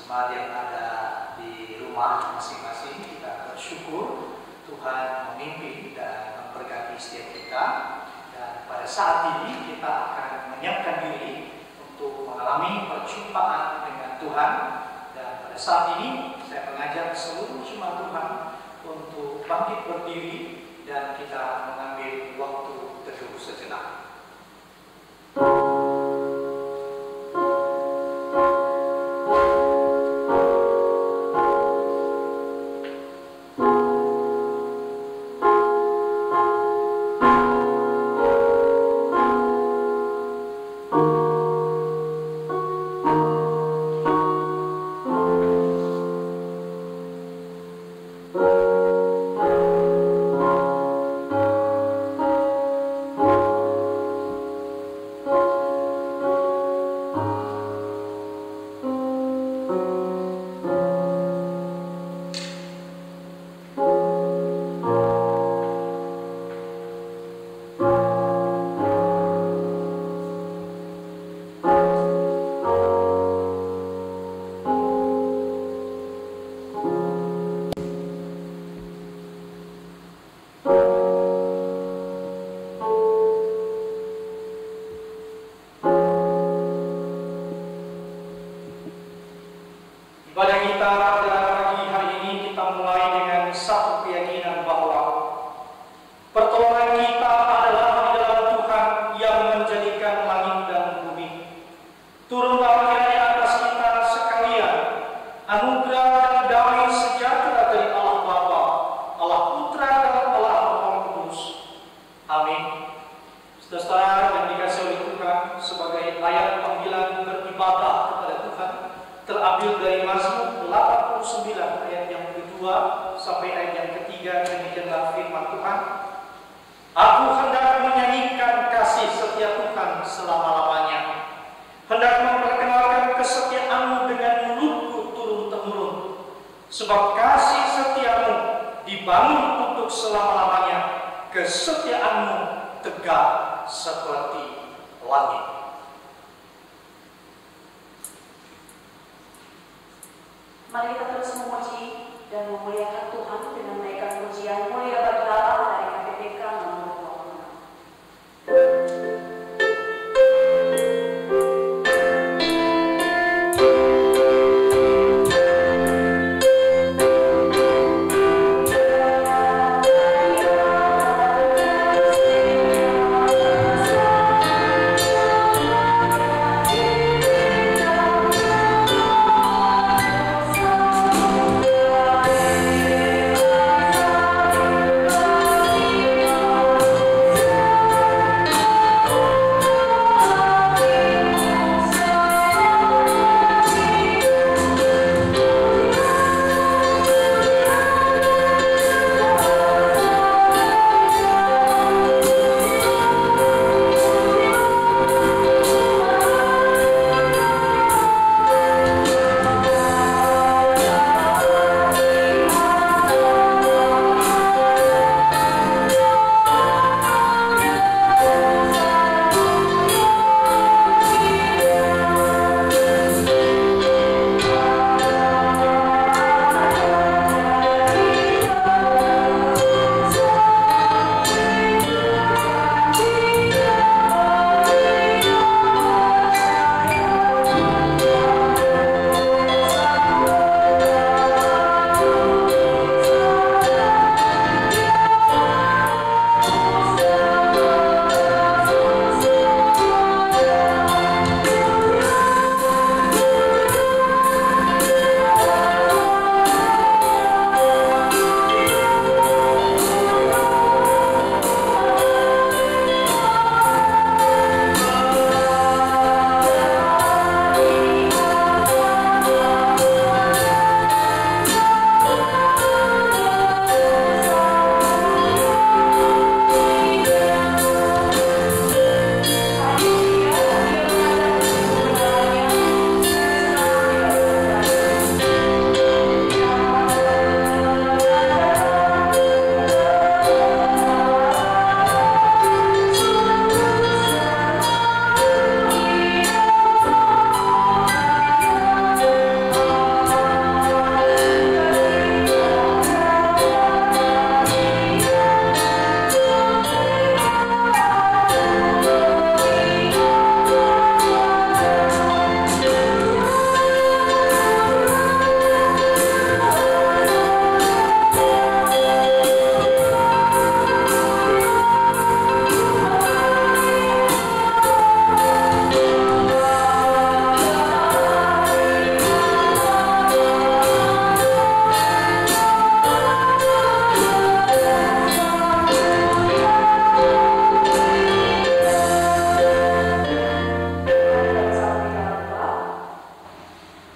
jemaat yang ada di rumah masing-masing, kita bersyukur Tuhan memimpin dan memberkati setiap kita. Dan pada saat ini kita akan menyiapkan diri untuk mengalami perjumpaan dengan Tuhan. Dan pada saat ini saya mengajak seluruh jemaat Tuhan untuk bangkit berdiri dan kita mengambil waktu teduh sejenak. Ibadah kita pada pagi hari ini kita mulai dengan satu keyakinan bahwa pertolongan kita adalah di dalam Tuhan yang menjadikan langit dan bumi. Turunlah kiranya atas kita sekalian anugerah dan damai sejahtera dari Allah Bapa, Allah Putra dan Allah Roh Kudus. Amin. Saudara-saudara yang dikasihi oleh Tuhan, sebagai ayat panggilan beribadah kepada Tuhan terambil dari Mazmur 89 ayat yang kedua sampai ayat yang ketiga. Demikianlah firman Tuhan. Aku hendak menyanyikan kasih setia Tuhan selama-lamanya, hendak memperkenalkan kesetiaan-Mu dengan mulutku turun-temurun, sebab kasih setiamu dibangun untuk selama-lamanya, kesetiaan-Mu tegak seperti langit. Mari kita terus memuji dan memuliakan Tuhan dengan menaikkan pujian mulia bagi Allah dari KPPK nomor 26. Oh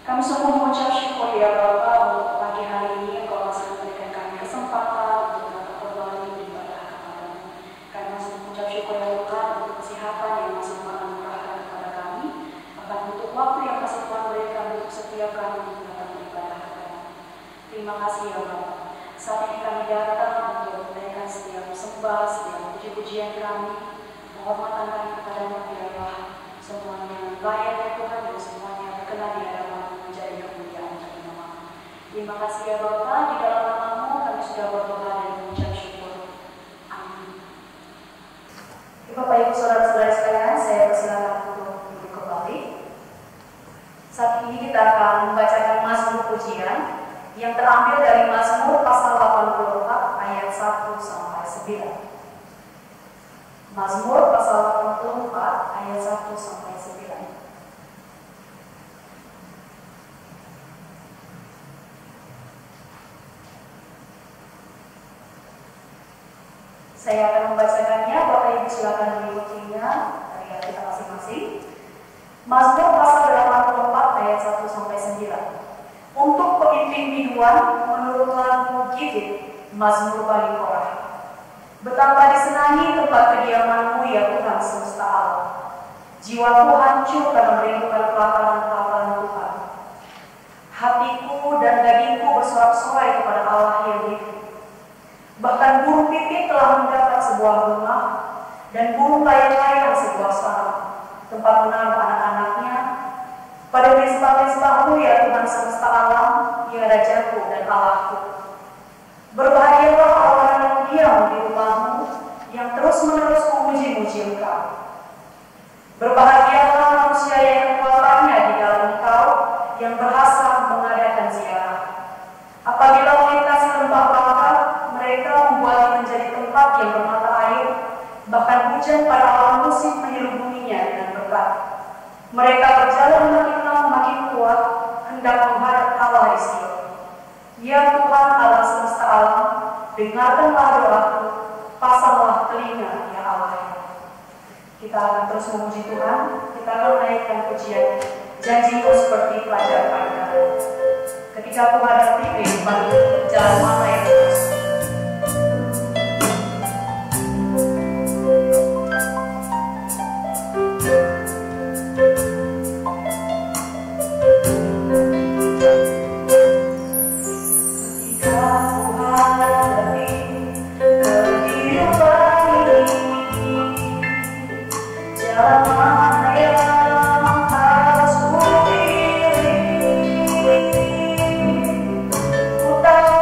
Kami sungguh mengucap syukur ya Bapa untuk pagi hari ini Engkau masih memberikan kami kesempatan untuk dapat kembali beribadah kepadamu. Kami masih mengucap syukur ya Tuhan untuk kesehatan yang masih menganugerahkan kepada kami, bahkan untuk waktu yang masih Tuhan berikan untuk setiap kami untuk dapat beribadah kepadamu. Terima kasih ya Bapa. Saat ini kami datang untuk menaikkan setiap sembah, setiap puji-pujian kami, penghormatan kami kepadamu biarlah semuanya layak ya Tuhan dan semuanya berkenan di hadapan menjadi kemuliaan bagi nama-Mu. Terima kasih ya Bapa, di dalam nama-Mu kami sudah berdoa dan mengucap syukur. Amin. Bapak Ibu Saudara-saudara sekalian, saya persilakan untuk duduk kembali. Saat ini kita akan membacakan mazmur pujian yang terambil dari Mazmur pasal 84 ayat 1 sampai 9. Mazmur pasal 84 ayat 1 sampai 9. Saya akan membacakannya, Bapak Ibu silakan mengikutinya dari kita masing-masing. Mazmur pasal 84 ayat 1 sampai 9. Untuk pemimpin biduan menurut lagu Gidit, Mazmur Bani Korah. Betapa disenangi tempat kediaman-Mu ya Tuhan semesta alam. Jiwaku hancur karena merindukan pelataran-pelataran Tuhan. Hatiku dan dagingku bersorak-sorai kepada Allah yang hidup. Bahkan burung pipit telah mendapat sebuah rumah, dan burung layang-layang sebuah sarang, tempat menaruh anak-anaknya. Pada mesbah-mesbah-Mu ya Tuhan semesta alam, ya Rajaku dan Allahku. Berbahagialah orang yang diam di rumah-Mu, yang terus-menerus memuji-muji Engkau. Berbahagialah manusia yang kekuatannya di dalam Engkau, yang berhasrat mengadakan ziarah. Apabila melintasi lembah bakar, mereka membuatnya menjadi tempat yang bermata air, bahkan hujan pada awal musim menyelubunginya dengan berkat. Mereka berjalan makin lama makin kuat, hendak menghadap Allah di Sion. Ya Tuhan Allah semesta alam, dengarkanlah doaku, pasanglah telinga ya Allah. Kita akan terus memuji Tuhan, kita akan menaikkan pujian janji-Mu seperti pelajar pagi hari. Ketika aku hadapi kehidupan jalan mana yang terus. Ku tahu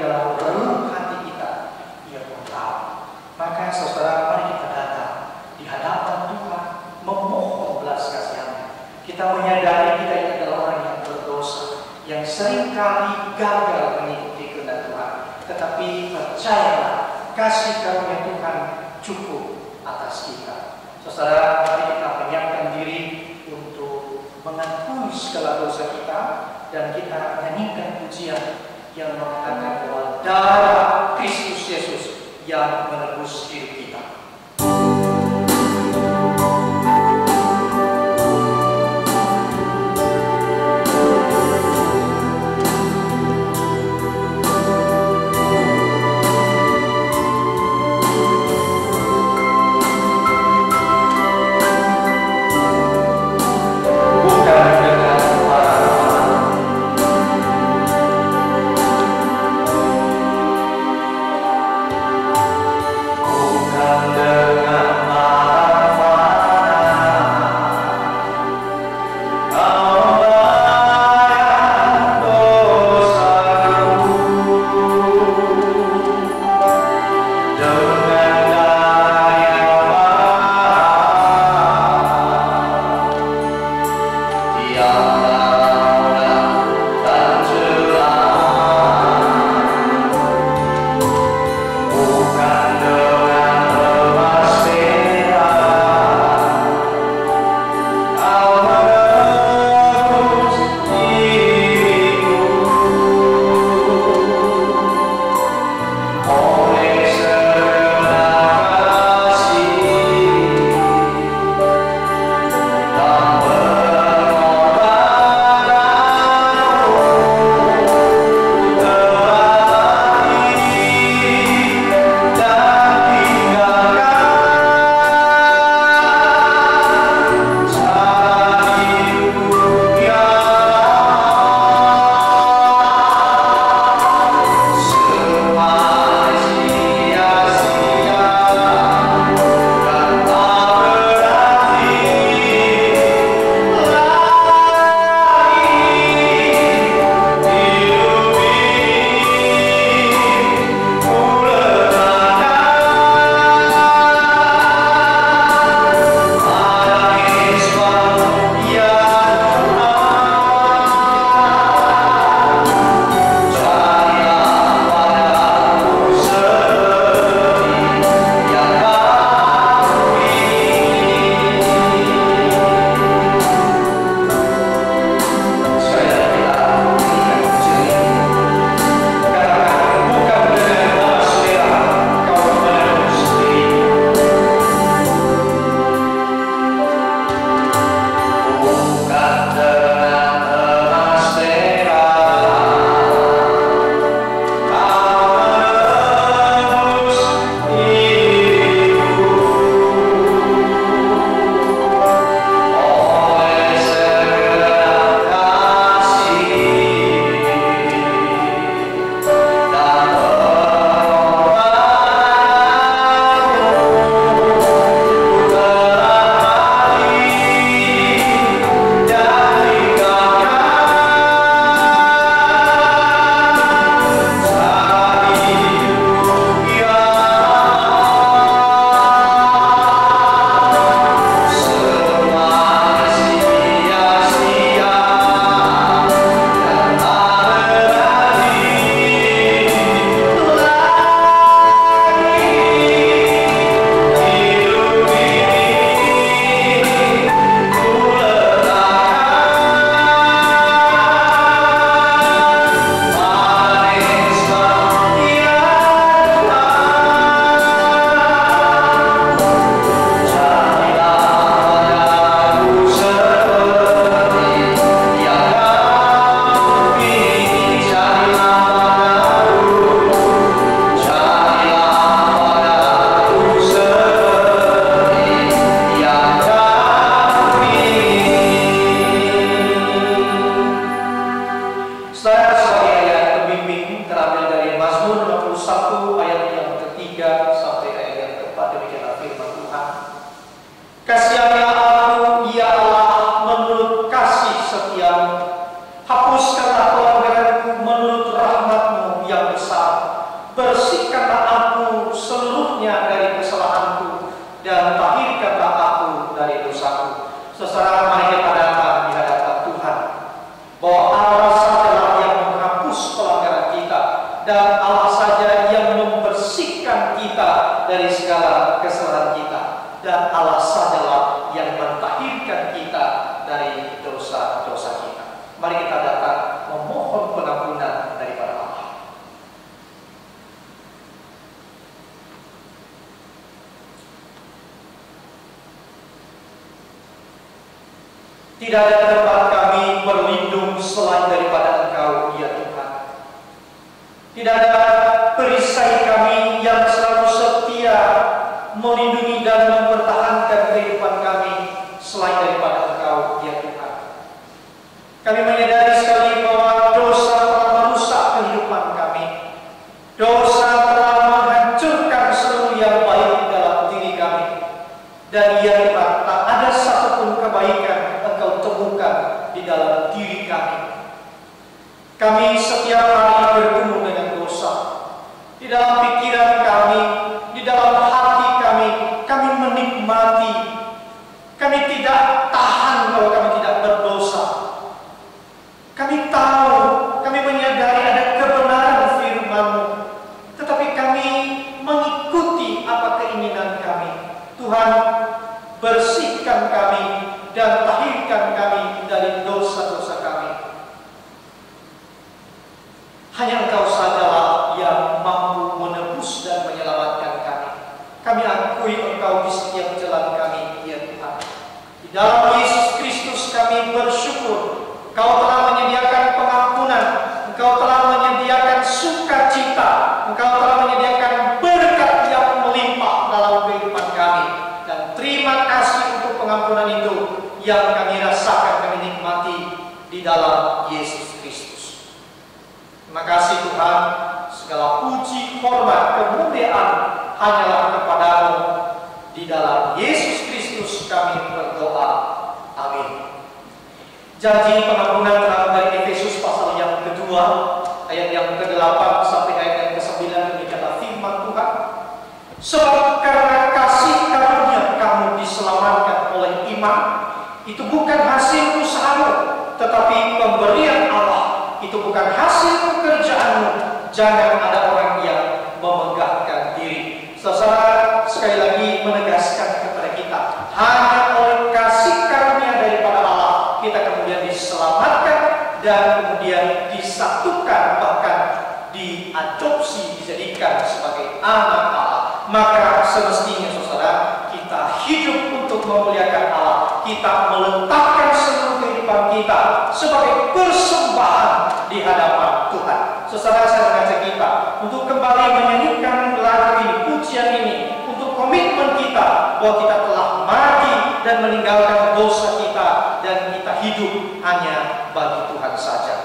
dalam relung hati kita, Ia pun tahu. Maka saudara, mari kita datang di hadapan Tuhan, memohon belas kasihan-Nya. Kita menyadari kita ini adalah orang yang berdosa, yang seringkali gagal mengikuti kehendak Tuhan. Tetapi percayalah, kasih karunia Tuhan cukup atas kita. Saudara, mari kita menyiapkan diri untuk mengakui segala dosa kita, dan kita nyanyikan pujian yang mengatakan bahwa darah Kristus Yesus yang menebus hidup kita. Bukan bersihkanlah aku seluruhnya dari kesalahanku, dan tahirkanlah aku dari dosaku. Saudara, mari kita datang di hadapan Tuhan, bahwa Allah sajalah yang menghapus pelanggaran kita, dan Allah saja yang membersihkan kita dari segala kesalahan kita, dan Allah sajalah yang mentahirkan kita dari dosa-dosa kita. Mari kita datang memohon pengampunan daripada Allah. Tidak ada tempat kami berlindung selain daripada Engkau, ya Tuhan. Tidak ada perisai kami yang selalu setia melindungi dan mempertahankan kehidupan kami selain daripada Engkau, ya Tuhan. Kami menyadari sekali bahwa dosa telah merusak kehidupan kami. Dosa telah menghancurkan seluruh yang baik dalam diri kami. Dan ya Tuhan, tak ada satupun kebaikan Engkau temukan di dalam diri kami. Kami setiap hari bergumul dengan dosa. Di dalam pikiran kami, di dalam hati kami, kami menikmati. Kami tidak tahan kalau kami tidak berdosa. Kami tahu, kami menyadari ada kebenaran firman-Mu, tetapi kami mengikuti apa keinginan kami. Tuhan, bersihkan kami dan tahirkan kami dari dosa-dosa kami. Hanya Engkau sajalah yang mampu menebus dan menyelamatkan kami. Kami akui Engkau di setiap jalan kami, ya Tuhan. Di dalam Yesus Kristus kami bersyukur. Engkau telah menyediakan pengampunan, Engkau telah menyediakan sukacita, Engkau telah menyediakan berkat yang melimpah dalam kehidupan kami. Dan terima kasih untuk pengampunan itu yang kami rasakan, kami nikmati di dalam Yesus Kristus. Terima kasih Tuhan, segala puji, hormat, kemuliaan hanyalah kepada-Mu. Di dalam Yesus Kristus kami berdoa. Amin. Janji pengampunan terambil dari Efesus pasal yang kedua, ayat yang ke-8 sampai ayat yang ke-9, demikianlah firman Tuhan. Sebab karena kasih karunia kamu diselamatkan oleh iman, itu bukan hasil usahamu, tetapi pemberian Allah. Itu bukan hasil pekerjaanmu. Jangan ada orang yang memegahkan diri. Saudara, sekali lagi menegaskan kepada kita, hanya oleh kasih karunia daripada Allah kita kemudian diselamatkan dan kemudian disatukan, bahkan diadopsi, dijadikan sebagai anak Allah. Maka semestinya saudara, kita hidup untuk memuliakan Allah. Kita meletakkan seluruh kehidupan kita sebagai persembahan di hadapan Tuhan. Saudara, saya mengajak kita untuk kembali menyanyikan lagu ini, pujian ini, untuk komitmen kita bahwa kita telah mati dan meninggalkan dosa kita, dan kita hidup hanya bagi Tuhan saja.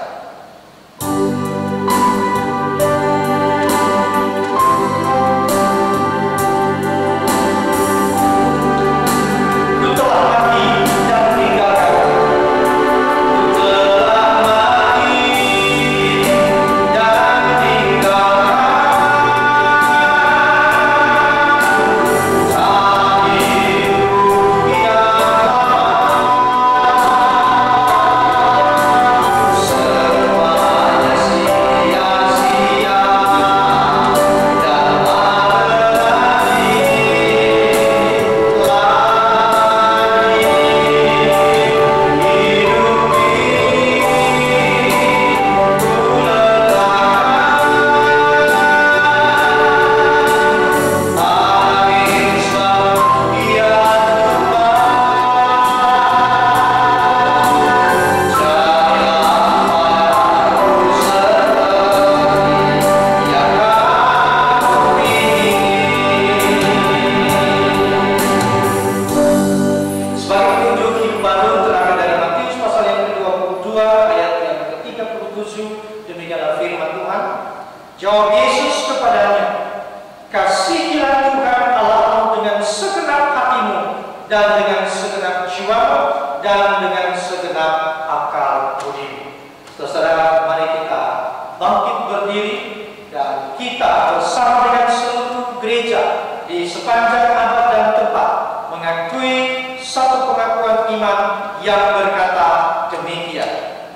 Jawab Yesus kepadanya, kasihilah Tuhan Allahmu dengan segenap hatimu, dan dengan segenap jiwamu, dan dengan segenap akal budimu. Saudara, mari kita bangkit berdiri dan kita bersama dengan seluruh gereja di sepanjang abad dan tempat mengakui satu pengakuan iman yang berkata demikian.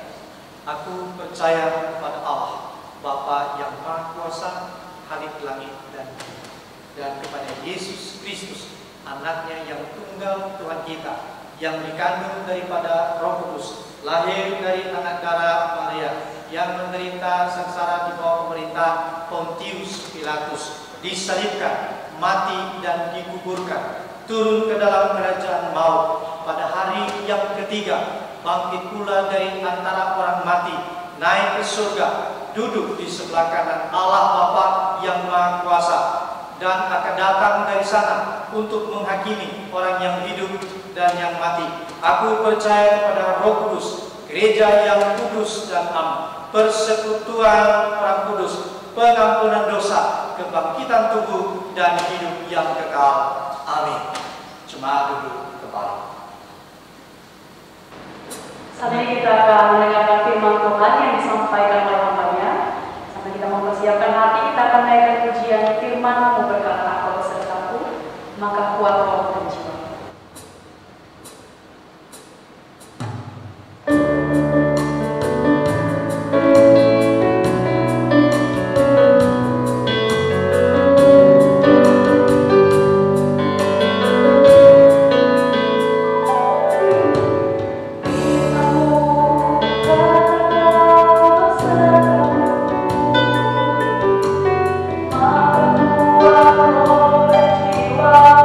Aku percaya pada Allah, Bapa yang Maha Kuasa, Khalik langit dan bumi, dan kepada Yesus Kristus, anaknya yang tunggal Tuhan kita, yang dikandung daripada Roh Kudus, lahir dari anak darah Maria, yang menderita sengsara di bawah pemerintah Pontius Pilatus, disalibkan, mati dan dikuburkan, turun ke dalam kerajaan maut, pada hari yang ketiga bangkit pula dari antara orang mati, naik ke surga, duduk di sebelah kanan Allah Bapa yang Maha Kuasa, dan akan datang dari sana untuk menghakimi orang yang hidup dan yang mati. Aku percaya kepada Roh Kudus, gereja yang kudus dan am, persekutuan orang kudus, pengampunan dosa, kebangkitan tubuh, dan hidup yang kekal. Amin. Jemaat duduk kembali. Saat ini kita akan mendengarkan firman Tuhan yang disampaikan oleh hamba-Nya. Sambil kita mempersiapkan hati, kita akan menaikkan pujian firman-Mu berkata, "Kau besertaku, maka kuat roh dan jiwa."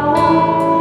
Jiwamu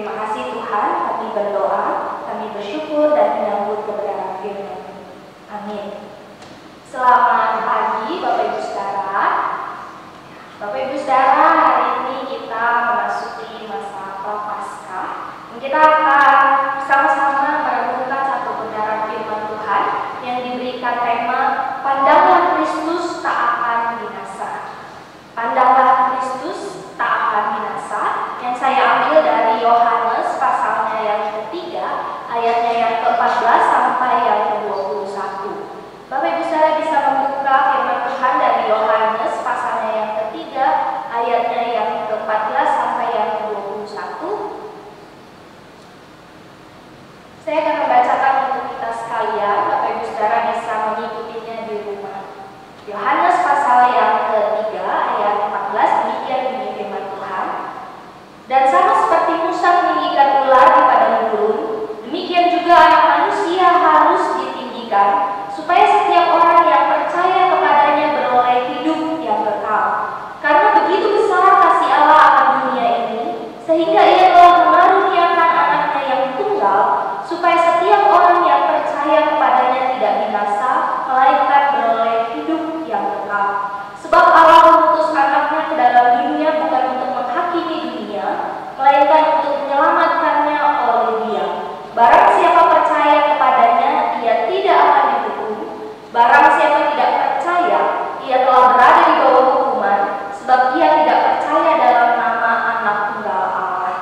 Terima kasih Tuhan, kami berdoa, kami bersyukur dan menyambut kebenaran firman. Amin. Selamat pagi Bapak Ibu Saudara. Bapak Ibu Saudara, hari ini kita memasuki masa Prapaskah. Kita akan bersama-sama merenungkan satu kebenaran firman Tuhan yang diberikan tema Pandanglah Kristus tak akan binasa. Pandanglah Kristus tak akan binasa, yang saya ambil dari Yohanes pasalnya yang ketiga, ayatnya yang ke-14 sampai yang ke-21. Bapak Ibu Saudara bisa membuka firman Tuhan dari Yohanes pasalnya yang ketiga, ayatnya yang ke-14 sampai yang ke-21. Saya akan membacakan untuk kita sekalian, Bapak Ibu Saudara bisa mengikutinya di rumah. Yohanes pasal yang ketiga, ayat 14, demikian bunyi firman Tuhan. Dan sama seperti Musa meninggikan ular di padang gurun, demikian juga Anak Manusia harus ditinggikan, supaya setiap orang yang percaya kepadanya beroleh hidup yang kekal. Karena begitu besar kasih Allah akan dunia ini, sehingga Ia telah mengaruniakan Anaknya yang tunggal, supaya setiap orang yang percaya kepadanya tidak binasa, melainkan beroleh hidup yang kekal. Sebab Allah mengutus Anaknya ke dalam dunia bukan untuk menghakimi dunia, melainkan untuk menyelamatkannya oleh Dia. Barang siapa percaya kepadanya, ia tidak akan dihukum. Barang siapa tidak percaya, ia telah berada di bawah hukuman, sebab ia tidak percaya dalam nama Anak Tunggal Allah.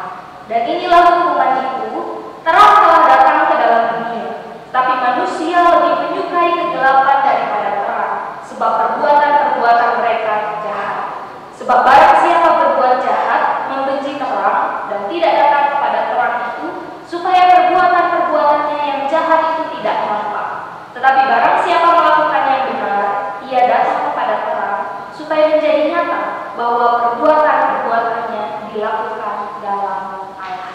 Dan inilah hukuman itu, terang telah datang ke dalam dunia, tapi manusia lebih menyukai kegelapan daripada terang, sebab perbuatan-perbuatan mereka jahat. Sebab barang siapa berbuat jahat, membenci terang, dan tidak datang kepada terang itu, supaya perbuatan-perbuatannya yang jahat itu tidak nampak. Tetapi barang siapa melakukan yang benar, ia datang kepada terang, supaya menjadi nyata bahwa perbuatan-perbuatannya dilakukan dalam Allah.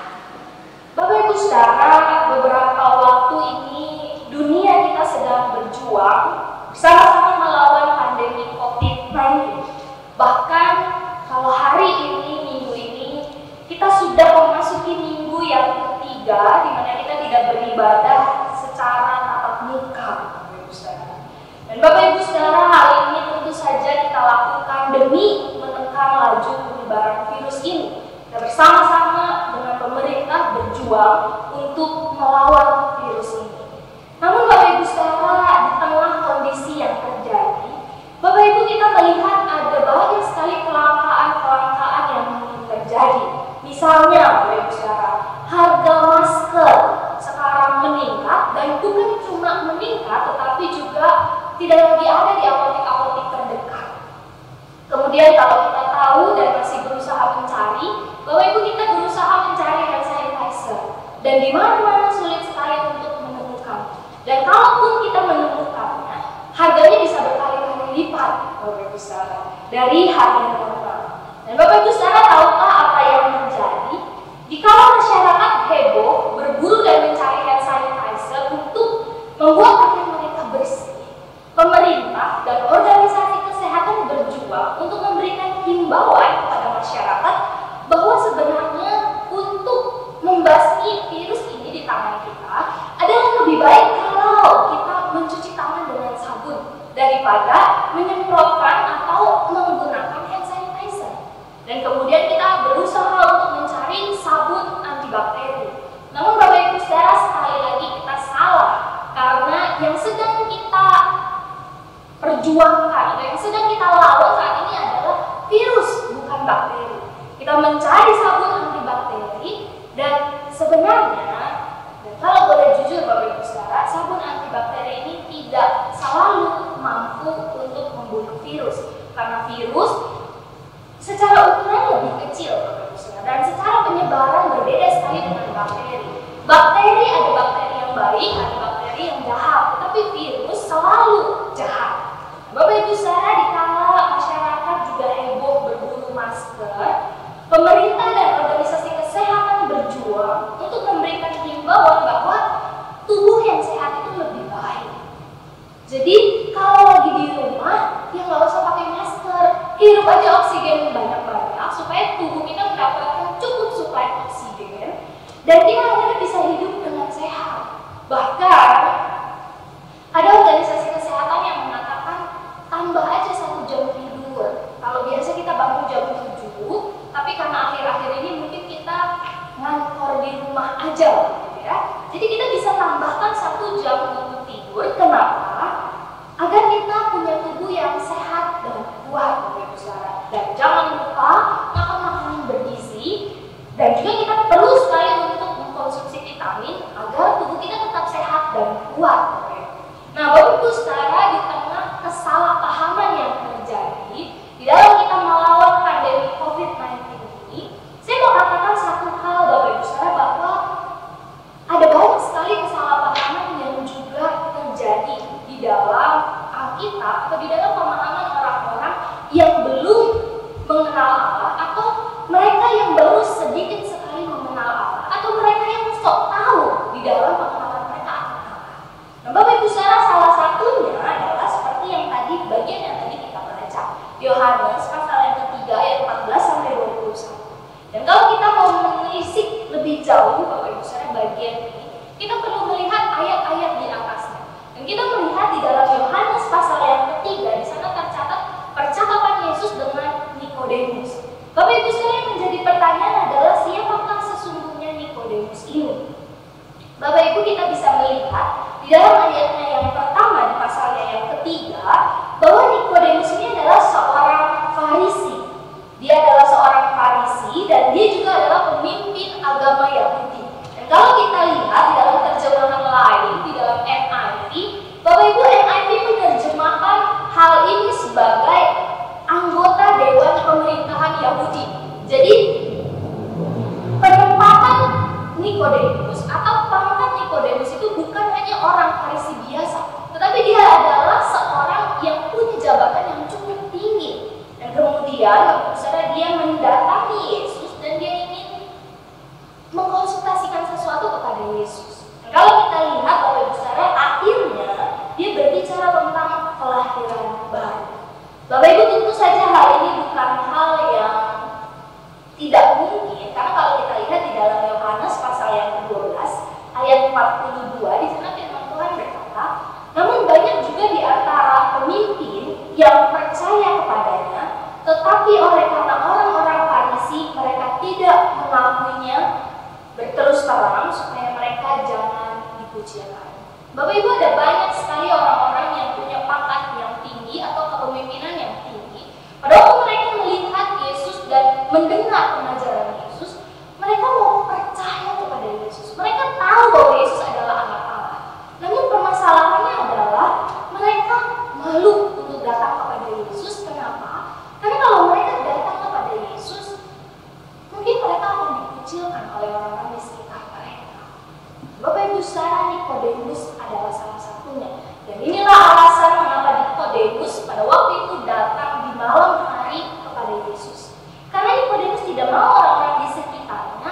Bapak Ibu Saudara, beberapa waktu ini dunia kita sedang berjuang bersama-sama melawan pandemi COVID-19. Bahkan kalau hari ini, minggu ini, kita sudah memasuki minggu yang ketiga di mana kita tidak beribadah secara tatap muka, Bapak Ibu Saudara. Dan Bapak Ibu Saudara, hal ini tentu saja kita lakukan demi menekan laju penyebaran virus ini. Kita bersama-sama dengan pemerintah berjuang untuk melawan virus ini. Namun Bapak Ibu Saudara, di tengah kondisi yang terjadi, Bapak Ibu kita melihat ada banyak sekali kelangkaan-kelangkaan yang mungkin terjadi. Misalnya Bapak Ibu Saudara, harga masker sekarang meningkat, dan bukan cuma meningkat tetapi juga tidak lagi ada di apotek-apotek terdekat. Kemudian kalau kita tahu dan masih berusaha mencari, Bapak Ibu kita berusaha mencari hand sanitizer, dan di mana-mana sulit sekali untuk menemukan. Dan kalaupun kita menemukannya, harganya bisa berkali-kali lipat, Bapak Ibu Saudara, dari harga normal. Dan Bapak Ibu Saudara, tahukah apa yang terjadi? Jikalau masyarakat heboh berburu dan mencari hand sanitizer untuk membuat pakaian mereka bersih, pemerintah dan organisasi kesehatan berjuang untuk memberikan himbauan kepada masyarakat bahwa sebenarnya untuk membasmi virus ini di tangan kita adalah lebih baik kalau kita mencuci tangan dengan sabun daripada menyemprotkan atau menggunakan hand sanitizer. Dan kemudian kita berusaha untuk mencari sabun antibakteri. Namun Bapak Ibu Saudara, sekali lagi kita salah, karena yang sedang kita perjuangkan atau yang sedang kita lawan saat ini adalah virus, bukan bakteri. Kita mencari sabun antibakteri, dan sebenarnya, dan kalau boleh jujur Bapak Ibu Saudara, sabun antibakteri ini tidak selalu mampu untuk membunuh virus, karena virus secara ukuran lebih kecil, Bapak Ibu Saudara, dan secara penyebaran berbeda sekali dengan bakteri. Bakteri ada bakteri yang baik, ada bakteri yang jahat, tetapi virus selalu jahat. Bapak Ibu Saudara, dikala masyarakat juga heboh berburu masker, pemerintah dan organisasi kesehatan berjuang untuk memberikan himbauan bahwa tubuh yang sehat itu lebih baik. Jadi kalau lagi di rumah, ya nggak usah pakai masker, hirup aja oksigen banyak-banyak supaya tubuh kita mendapatkan cukup suplai oksigen dan dia akhirnya bisa hidup dengan sehat. Bahkan ada organisasi kesehatan yang mengatakan tambah aja 1 jam tidur. Kalau biasa kita bangun jam 7, tapi karena akhir-akhir ini mungkin kita ngantor di rumah aja gitu ya. Jadi kita bisa tambahkan 1 jam untuk tidur. Kenapa? Agar kita punya tubuh yang sehat dan kuat, Bapak Ibu Saudara. Dan jangan lupa makan makanan bergizi, dan juga kita perlu sekali untuk mengkonsumsi vitamin agar tubuh kita tetap sehat dan kuat. Nah, Bapak Ibu Saudara, di tengah kesalahpahaman yang terjadi di dalam kita melawan pandemi COVID-19 ini, saya mau katakan satu hal, Bapak Ibu Saudara, bahwa ada banyak sekali kesalahpahaman yang juga terjadi di dalam Alkitab atau di dalam pemahaman orang-orang yang belum mengenal Allah, atau mereka yang baru sedikit sekali mengenal Allah, atau mereka yang sok tahu di dalam pengalaman mereka akan Allah. Nah, Bapak Ibu Saudara, salah satunya adalah seperti yang tadi, bagian yang tadi kita baca, Yohanes pasal yang ketiga ayat 14 sampai 21. Dan kalau kita mau menelisik lebih jauh, Bapak Ibu Saudara, bagian ini, kita perlu melihat ayat-ayat di atasnya. Dan kita melihat di dalam Yohanes pasal yang ketiga, di sana tercatat percakapan Yesus dengan Nikodemus. Bapak Ibu Saudara, yang menjadi pertanyaan adalah siapakah sesungguhnya Nikodemus ini? Bapak Ibu, kita bisa melihat di dalam ayatnya yang pertama di pasalnya yang ketiga bahwa Nikodemus ini adalah seorang Farisi. Dia adalah seorang Farisi dan dia juga adalah pemimpin agama Yahudi. Dan kalau kita lihat di dalam terjemahan lain, di dalam NIV, Bapak Ibu, NIV menerjemahkan hal ini sebagai anggota Dewan Pemerintahan Yahudi. Jadi penempatan Nikodemus atau pangkat Nikodemus itu bukan hanya orang Farisi biasa, tetapi dia adalah seorang yang punya jabatan yang cukup tinggi. Dan kemudian Bapak Saudara, dia mendatangi Yesus dan dia ingin mengkonsultasikan sesuatu kepada Yesus. Dan kalau kita lihat Bapak Ibu Saudara, akhirnya dia berbicara tentang kelahiran baru. Bapak Ibu, tentu saja hal ini bukan hal yang tidak mungkin, karena kalau kita lihat di dalam Yohanes pasal yang ke-12 ayat 42, di sana firman Tuhan berkata, namun banyak juga di antara pemimpin yang percaya kepadanya, tetapi oleh karena orang-orang Farisi mereka tidak mengakuinya berterus terang supaya mereka jangan dikucilkan. Bapak Ibu, ada banyak sekali orang-orang yang punya pangkat yang tinggi atau kepemimpinan yang tinggi. Pada waktu mereka melihat Yesus dan mendengar pengajaran Yesus, mereka mau percaya kepada Yesus. Mereka tahu bahwa Yesus adalah anak Allah. Namun permasalahannya adalah mereka malu untuk datang kepada Yesus. Kenapa? Karena kalau mereka datang kepada Yesus, mungkin mereka akan dikucilkan oleh orang-orang di sekitar mereka. Bapak Ibu Saudara, Nikodemus adalah salah satunya. Dan inilah alasan mengapa Nikodemus pada waktu itu datang di malam hari kepada Yesus. Karena Nikodemus tidak mau orang-orang di sekitarnya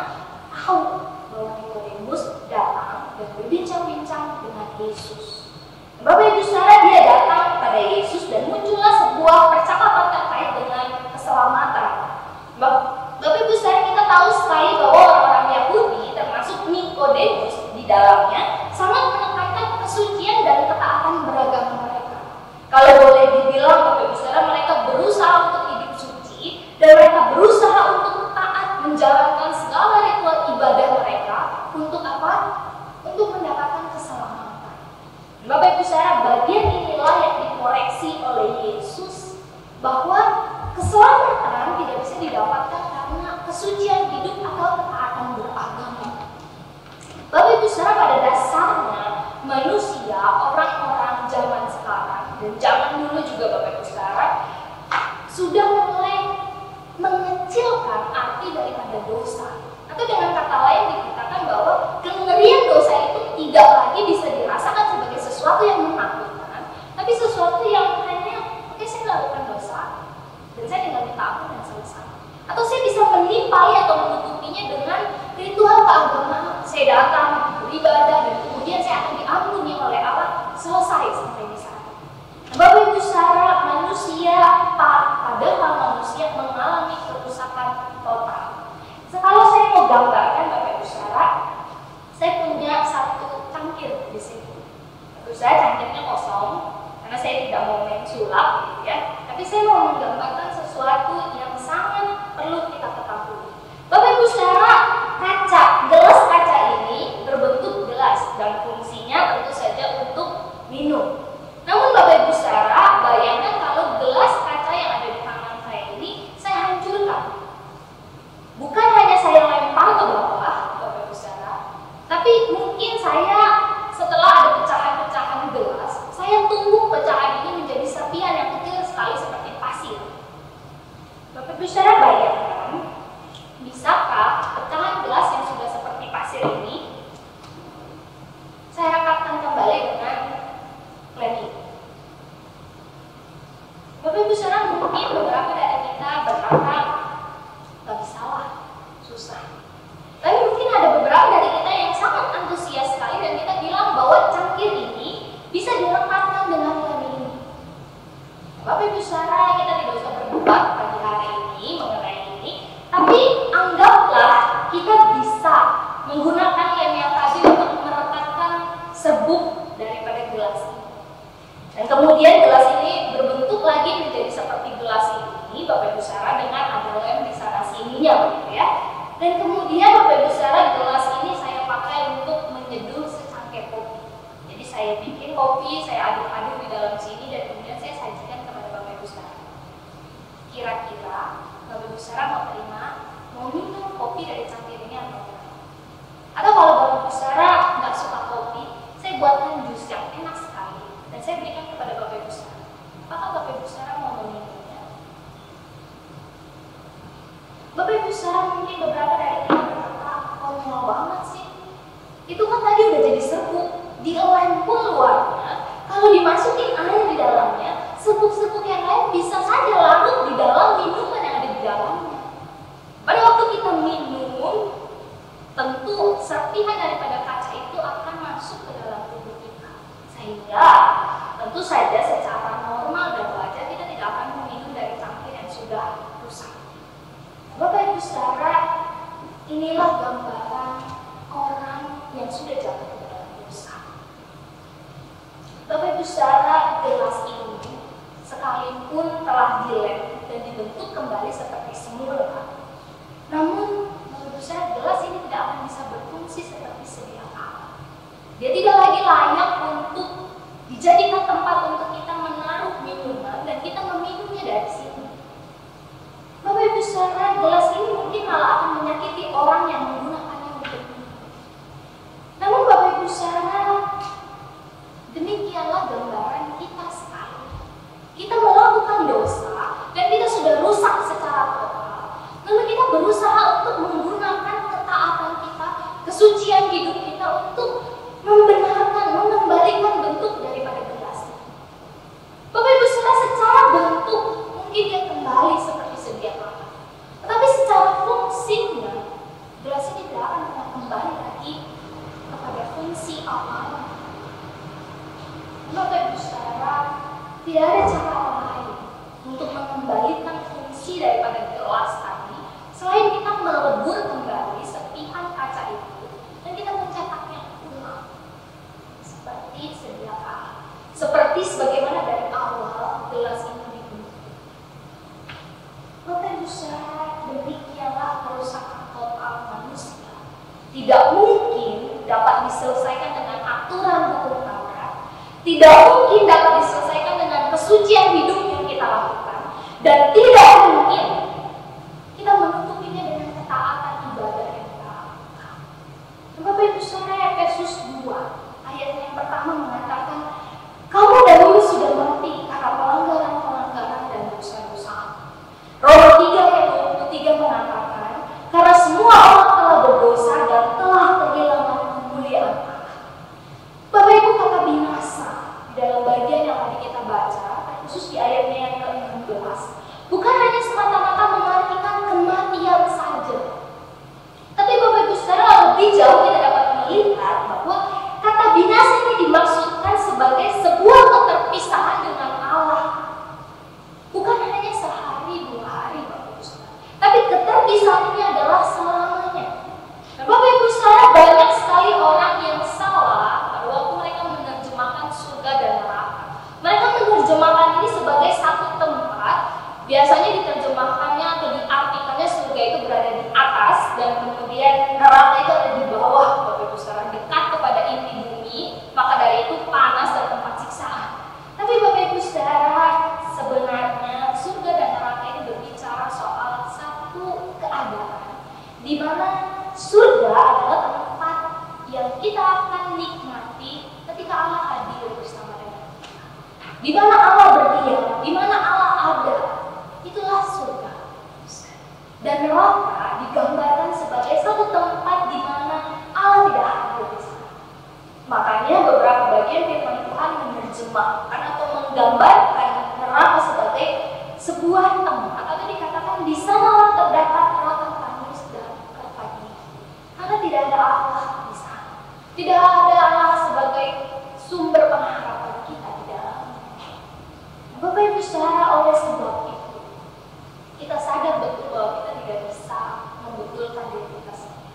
tahu bahwa Nikodemus datang dan berbincang-bincang dengan Yesus. Bapak Ibu Saudara, dia datang kepada Yesus dan muncullah sebuah percakapan terkait dengan keselamatan. Bapak Ibu Saudara, kita tahu sekali bahwa orang-orang Yahudi termasuk Nikodemus di dalamnya sangat menekankan kesucian dan ketaatan beragama mereka. Kalau boleh dibilang, Bapak Ibu Saudara, mereka berusaha untuk hidup suci dan mereka berusaha untuk taat menjalankan segala ritual ibadah mereka untuk apa? Untuk mendapatkan keselamatan. Bapak Ibu Saudara, bagian inilah yang dikoreksi oleh Yesus bahwa keselamatan tidak bisa didapatkan karena kesucian hidup atau ketaatan beragama. Bapak Ibu Saudara, pada dasarnya manusia, orang-orang zaman sekarang dan zaman dulu juga Bapak Ibu Saudara sudah mulai mengecilkan arti daripada dosa. Atau dengan kata lain dikatakan bahwa kengerian dosa itu tidak lagi bisa dirasakan sebagai sesuatu yang menakutkan, tapi sesuatu yang hanya, oke, saya melakukan dosa dan saya tinggal minta ampun dan selesai. Atau saya bisa menimpali atau menutupinya dengan ritual keagamaan. Saya datang beribadah dan kemudian saya akan diampuni oleh Allah, selesai sampai di sana. Bapak Ibu Saudara, manusia padahal manusia mengalami kerusakan total. Kalau saya mau gambarkan Bapak Ibu Saudara, Kemudian Bapak Ibu saudara, gelas ini saya pakai untuk menyeduh secangkir kopi. Jadi saya bikin kopi, saya aduk-aduk di dalam sini dan kemudian saya sajikan kepada Bapak Ibu saudara. Kira-kira Bapak Ibu saudara mau terima, mau minum kopi dari cangkir ini atau tidak? Atau kalau Bapak Ibu saudara nggak suka kopi, saya buatkan jus yang enak sekali dan saya berikan kepada Bapak Ibu saudara. Apakah Bapak Ibu saudara mau meminumnya? Bapak Ibu saudara mungkin beberapa dari kita berkata, konyol banget sih. Itu kan tadi udah jadi serbuk, dilem pun luarnya. Kalau dimasukin air di dalamnya, serbuk-serbuk yang lain bisa saja larut di dalam minuman yang ada di dalamnya. Pada waktu kita minum, tentu serpihan daripada kaca itu akan masuk ke dalam tubuh kita. Sehingga tentu saja secara normal dan wajar kita tidak akan meminum dari cangkir yang sudah rusak. Bapak Ibu saudara, inilah gambaran orang yang sudah jatuh ke dalam dosa. Bapak Ibu saudara, gelas ini sekalipun telah dilem dan dibentuk kembali seperti semula, namun menurut saya gelas ini tidak akan bisa berfungsi seperti sedia kala. Dia tidak lagi layak untuk dijadikan tempat untuk kita menaruh minuman dan kita meminumnya dari sini. Bapak Ibu saudara, gelas ini mungkin malah akan menyakiti orang yang menggunakannya untuk minum. Namun Bapak Ibu saudara, demikianlah gambaran kita sekarang. Kita melakukan dosa dan kita sudah rusak secara total. Lalu kita berusaha untuk menggunakan ketaatan kita, kesucian hidup kita untuk membenarkan, mengembalikan bentuk daripada gelas itu. Bapak Ibu saudara, secara bentuk mungkin dia kembali seperti sedia kala. Tetapi secara fungsinya, gelas ini tidak akan pernah kembali lagi kepada fungsi awal. Bapak Ibu saudara, tidak ada cara lain untuk mengembalikan fungsi daripada gelas tadi selain kita melebur kembali serpihan kaca itu dan kita mencetaknya ulang seperti sedia kala, seperti sebagaimana dari awal gelas ini dibentuk. Bapak Ibu saudara, demikianlah kerusakan total manusia tidak mungkin dapat diselesaikan dengan aturan hukum Taurat, tidak mungkin dapat diselesaikan dengan kesucian hidup yang kita lakukan, dan tidak mungkin kita menutupinya dengan ketaatan ibadah yang kita lakukan. Bapak Ibu saudara, Efesus 2 ayat yang pertama mengatakan, kamu dahulu sudah mati karena pelanggaran-pelanggaran dan dosa-dosa. Roma 3 ayat 23 mengatakan, karena semua orang telah berdosa dan telah kehilangan kemuliaan Allah. Bapak Ibu, kata binasa di dalam bagian yang tadi kita baca, khusus di ayatnya yang ke-16, bukan hanya semata-mata mengartikan kematian saja. Tapi Bapak Ibu saudara, lebih jauh kita dapat melihat bahwa kata binasa ini dimaksudkan sebagai sebuah keterpisahan dengan Allah. Bukan hanya sehari, 2 hari, Bapak Ibu saudara, tapi keterpisahan ini adalah selamanya. Dan Bapak Ibu saudara, banyak sekali orang yang salah pada waktu mereka menerjemahkan surga dan neraka. Mereka menerjemahkan ini sebagai satu tempat. Biasanya diterjemahkannya atau diartikannya surga itu berada di atas dan kemudian neraka itu ada di bawah, Bapak Ibu saudara, dekat kepada inti bumi. Maka dari itu panas dan tempat siksaan. Tapi Bapak Ibu saudara, sebenarnya surga dan neraka itu berbicara soal satu keadaan di mana surga adalah tempat yang kita akan nikmati ketika Allah hadir bersama dengan kita. Di mana Allah berdiam, di mana Allah ada, itulah surga. Dan neraka digambarkan sebagai satu tempat di mana Allah tidak hadir di sana. Makanya beberapa bagian firman Tuhan menerjemahkan atau menggambarkan neraka sebagai sebuah tempat, atau dikatakan di sanalah terdapat rasa tangis dan kepagian. Karena tidak ada Allah di sana. Tidak ada Allah sebagai sumber pengharapan kita di dalamnya. Bapak Ibu saudara, oleh sebab itu kita sadar betul bahwa kita tidak bisa membetulkan diri kita sendiri.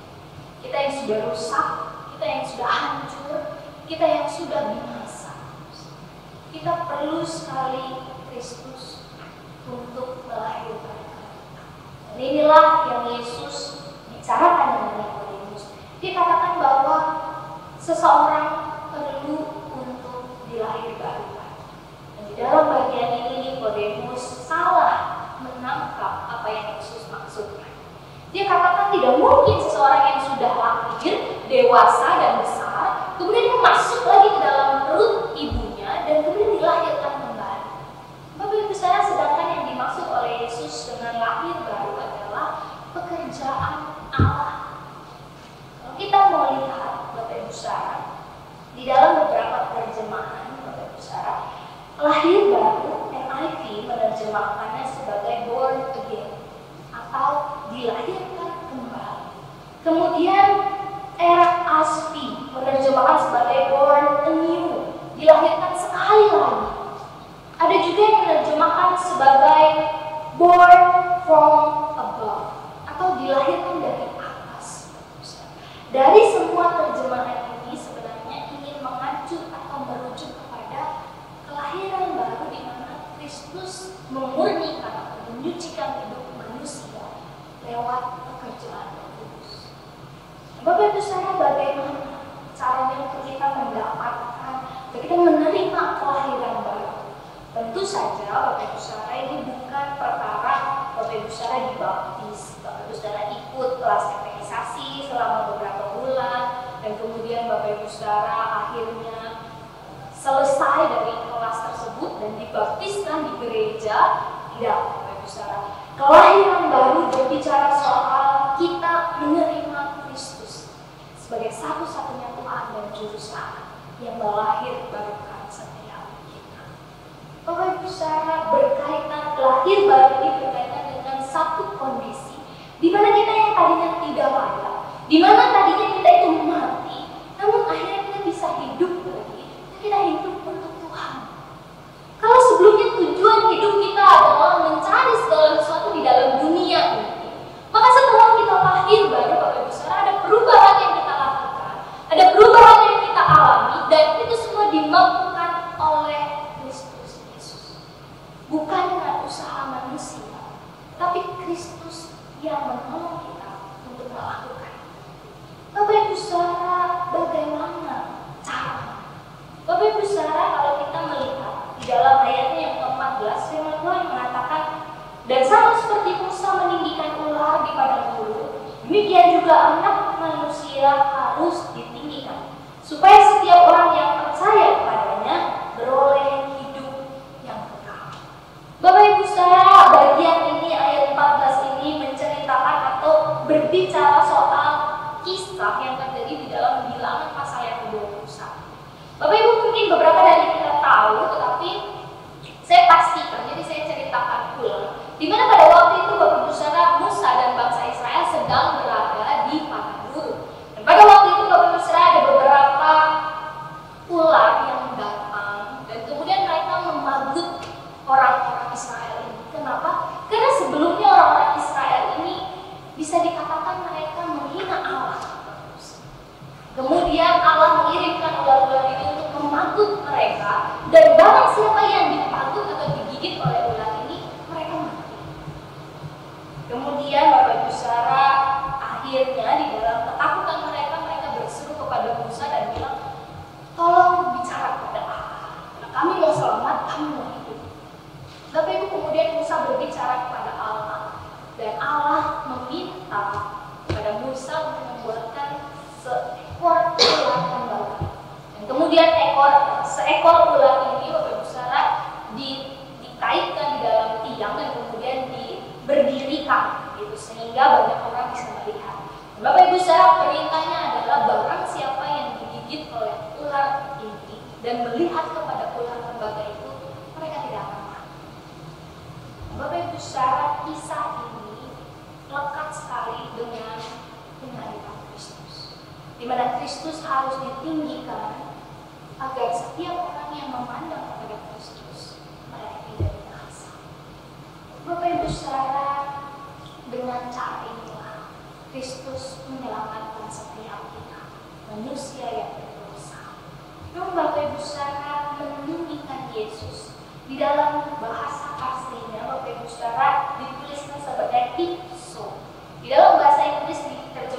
Kita yang sudah rusak, kita yang sudah hancur, kita yang sudah binasa. Kita perlu sekali Kristus untuk melahirkan kita. Dan inilah yang Yesus bicarakan dengan Nikodemus. Dia katakan bahwa seseorang perlu untuk dilahirkan. Dan di dalam bagian ini Nikodemus salah menangkap apa yang Yesus maksudkan. Dia katakan tidak mungkin seseorang yang sudah lahir, dewasa dan besar, kemudian dia masuk lagi ke dalam perut ibunya dan kemudian dilahirkan kembali. Bapak Ibu saudara, sedangkan yang dimaksud oleh Yesus dengan lahir baru adalah pekerjaan Allah. Kalau kita mau lihat Bapak Ibu saudara, di dalam beberapa terjemahan Bapak Ibu saudara, lahir baru NIV menerjemahkannya sebagai born again atau dilahirkan kembali. Kemudian RSV menerjemahkan sebagai born anew, dilahirkan sekali lagi. Ada juga yang menerjemahkan sebagai born from above atau dilahirkan dari atas. Dari semua terjemahan ini sebenarnya ingin mengacu atau merujuk kepada kelahiran baru di mana Kristus memurnikan atau menyucikan hidup manusia lewat pekerjaan Roh Kudus. Bapak Ibu saudara, bagaimana caranya untuk kita mendapatkan, untuk kita menerima kelahiran baru? Tentu saja Bapak Ibu saudara, ini bukan perkara Bapak Ibu saudara dibaptis, Bapak Ibu saudara ikut kelas katekisasi selama beberapa bulan, dan kemudian Bapak Ibu saudara akhirnya selesai dari kelas tersebut dan dibaptiskan di gereja. Tidak, Bapak Ibu saudara. Kelahiran baru berbicara soal kita menerima Kristus sebagai satu-satunya Tuhan dan Juru Selamat yang melahir barukan setiap kita. Bapak Ibu saudara, berkaitan lahir baru ini berkaitan dengan satu kondisi di mana kita yang tadinya tidak layak, di mana tadinya kita itu mati, namun akhirnya kita bisa hidup lagi. Kita hidup untuk Tuhan. Kalau sebelumnya tujuan hidup kita adalah mencari segala sesuatu di dalam dunia ini, maka setelah kita lahir baru Bapak Ibu saudara, ada perubahan yang kita lakukan, ada perubahan yang kita alami, dan itu semua dimampukan oleh Kristus Yesus. Bukan dengan usaha manusia, tapi Kristus yang menolong kita untuk melakukan. Bapak Ibu saudara, bagaimana cara? Bapak Ibu saudara, kalau kita melihat di dalam ayatnya yang ke-14, firman Tuhan mengatakan, dan sama seperti Musa meninggikan ular di padang gurun, demikian juga Anak Manusia harus ditinggikan, supaya setiap orang yang percaya kepadanya beroleh hidup yang kekal. Bapak Ibu saudara, bagian ini ayat 14 ini menceritakan atau berbicara soal kisah yang terjadi di dalam Bilangan pasal yang ke-21. Bapak Ibu mungkin beberapa dari kita tahu, tetapi saya pastikan, jadi saya ceritakan ulang, di mana pada waktu itu Bapak Ibu saudara, Musa dan bangsa Israel sedang berada di padang gurun. Dan pada waktu itu Bapak Ibu saudara, ada beberapa ular yang datang dan kemudian mereka memagut orang-orang Israel ini. Kenapa? Karena sebelumnya orang-orang Israel ini bisa dikatakan mereka menghina Allah. Kemudian Allah mengirimkan ular-ular ini untuk memagut mereka, dan barang siapa yang dipagut atau digigit oleh ular ini, mereka mati. Kemudian Bapak Ibu saudara, akhirnya di dalam ketakutan mereka, mereka berseru kepada Musa dan bilang, tolong bicara kepada Allah, kami mau selamat, kami mau hidup. Bapak Ibu, kemudian Musa berbicara kepada Allah, dan Allah meminta kepada Musa untuk membuatkan seekor ular kembali. Dan kemudian seekor ular ini Bapak Ibu saudara dikaitkan di dalam tiang dan kemudian berdirikan gitu, sehingga banyak orang bisa melihat. Dan Bapak Ibu saudara, perintahnya adalah barang siapa yang digigit oleh ular ini dan melihat kepada ular tembaga itu, mereka tidak akan mati. Bapak Ibu saudara, kisah ini lekat sekali dengan penyaliban Kristus, di mana Kristus harus ditinggikan agar setiap orang yang memandang kepada Kristus mereka tidak binasa. Bapak Ibu saudara, dengan cara inilah Kristus menyelamatkan setiap kita, manusia yang berdosa. Namun Bapak Ibu saudara, meninggikan Yesus di dalam bahasa aslinya Bapak Ibu saudara dituliskan sebagai ipso. Di dalam bahasa Inggris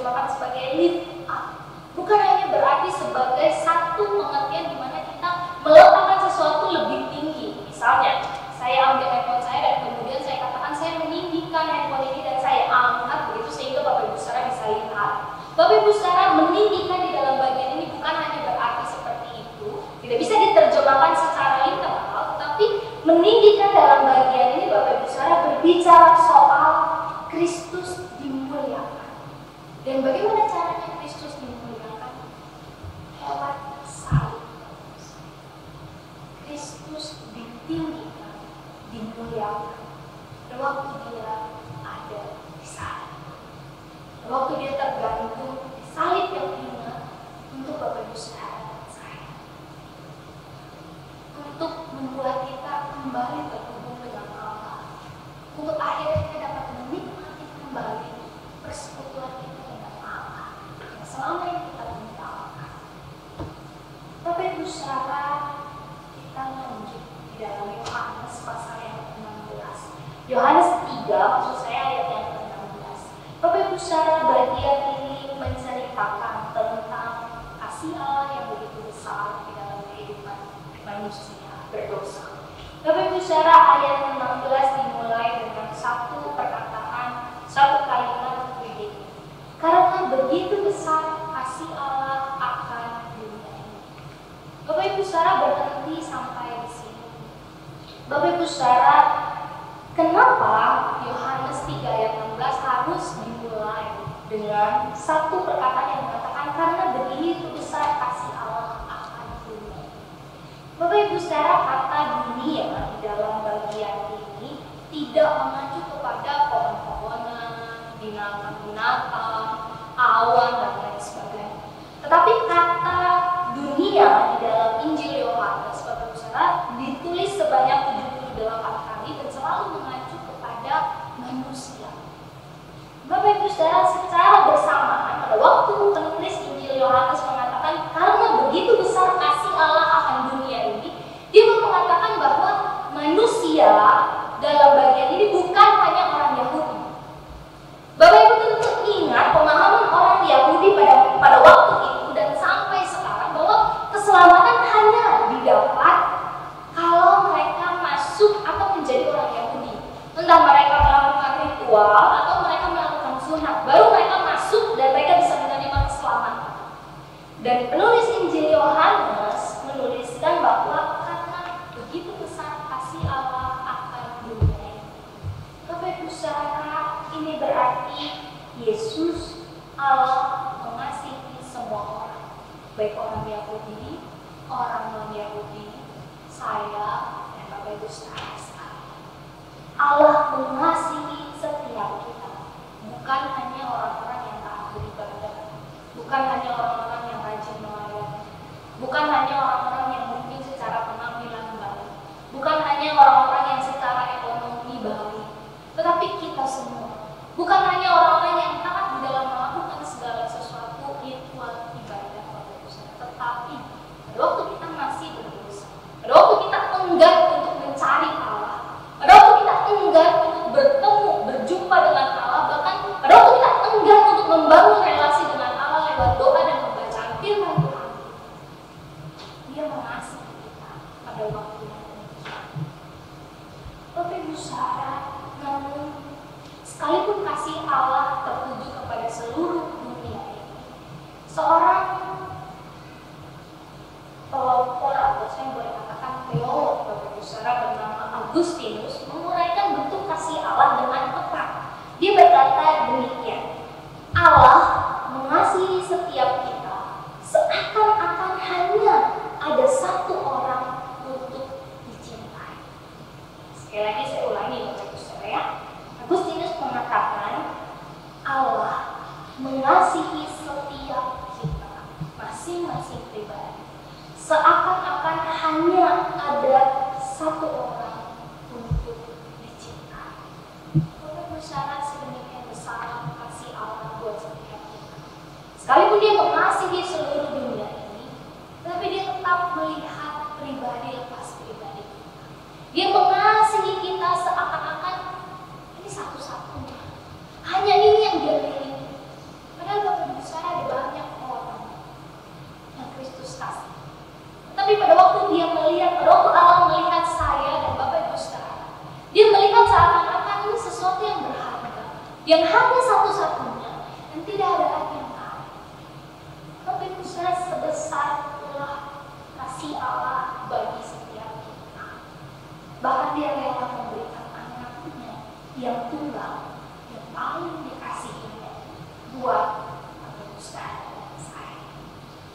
diterjemahkan sebagai lift up. Bukan hanya berarti sebagai satu pengertian di mana kita meletakkan sesuatu lebih tinggi. Misalnya, saya ambil handphone saya dan kemudian saya katakan saya meninggikan handphone ini dan saya angkat begitu sehingga Bapak Ibu Saudara bisa lihat. Bapak Ibu Saudara, meninggikan di dalam bagian ini bukan hanya berarti seperti itu, tidak bisa diterjemahkan secara literal, tetapi meninggikan dalam bagian ini Bapak Ibu Saudara berbicara soal Kristus dimuliakan. Dan bagaimana caranya Kristus dimuliakan? Lewat salib. Kristus ditinggikan, dimuliakan waktu dia ada di salib. Waktu dia tergantung di salib yang ingat untuk Bapak Ibu Saudara dan saya. Untuk membuat kita kembali terhubung dengan Allah. Untuk akhirnya kita dapat menikmati kembali persekutuan kita dengan Allah yang selama ini kita tinggalkan. Bapak Ibu Saudara, kita lanjut di dalam Yohanes pasal yang ke-16. Yohanes 3, maksud saya ayat yang ke-16. Bapak Ibu Saudara, bagian ini menceritakan tentang kasih Allah yang begitu besar di dalam kehidupan manusia berdosa. Bapak Ibu Saudara, ayat 16 dimulai dengan satu perkataan, satu kalimat begini. Karena begitu besar kasih Allah akan dunia ini. Bapak Ibu Saudara, berhenti sampai di sini. Bapak Ibu Saudara, kenapa Yohanes 3 ayat 16 harus dimulai dengan satu perkataan yang mengatakan karena begitu besar kasih Allah akan dunia. Bapak Ibu Saudara, kata dunia di dalam bagian ini tidak mengacu kepada pohon-pohonan, binatang-binatang, awan dan lain sebagainya. Tetapi kata dunia di dalam Injil Yohanes, Bapak Ibu Saudara, ditulis sebanyak 78 kali dan selalu mengacu kepada manusia. Bapak Ibu Saudara, secara bersamaan pada waktu penulis Injil Yohanes mengatakan karena begitu besar kasih Allah akan dunia ini, dia mengatakan bahwa manusia dalam bagian ini bukan hanya orang Yahudi. Bapak Ibu tentu ingat pemahaman orang Yahudi pada waktu itu dan sampai sekarang bahwa keselamatan hanya didapat kalau mereka masuk atau menjadi orang Yahudi. Entah mereka melakukan ritual atau mereka melakukan sunat, baru mereka masuk dan mereka bisa menerima keselamatan. Dan penulis Injil Yohanes menuliskan bahwa karena begitu besar kasih Allah akan dunia ini. Bapak Ibu Saudara, ini berarti Yesus Allah mengasihi semua orang, baik orang Yahudi, orang non-Yahudi, saya dan Bapak Ibu Saudara sekalian. Allah mengasihi setiap kita, bukan hanya orang-orang yang taat beribadah, bukan hanya orang-orang yang rajin melayani, bukan hanya orang-orang yang mungkin secara penampilan baik, bukan hanya orang-orang yang secara ekonomi baik, tetapi kita semua. Bukan hanya orang-orang yang taat di dalam melakukan segala sesuatu ritual ibadah, tetapi pada waktu kita masih berdosa, pada waktu kita enggan untuk mencari Allah, pada waktu kita enggan untuk bertemu, berjumpa dengan Allah, bahkan pada waktu kita enggan untuk membangun relasi dengan Allah lewat doa dan pembacaan firman Tuhan, Dia mengasihi kita pada waktu yang demikian. Bapak Ibu Saudara, namun sekalipun kasih Allah tertuju kepada seluruh dunia ini, seorang pelopor atau saya boleh katakan teolog Bapak Ibu Saudara bernama Agustinus menguraikan bentuk kasih Allah dengan tepat. Dia berkata demikian, Allah mengasihi setiap kita seakan-akan hanya ada satu orang untuk dicintai. Sekali lagi saya ulangi Bapak Ibu Saudara ya. Agustinus mengatakan Allah mengasihi setiap kita, masing-masing pribadi, seakan-akan hanya ada satu orang untuk dicintai. Bapak Ibu Saudara, sedemikian besar kasih Allah buat setiap kita. Sekalipun Dia mengasihi seluruh dunia ini, tapi Dia tetap melihat pribadi lepas pribadi kita. Dia mengasihi kita seakan-akan satu-satunya. Hanya ini yang Dia miliki. Padahal Bapak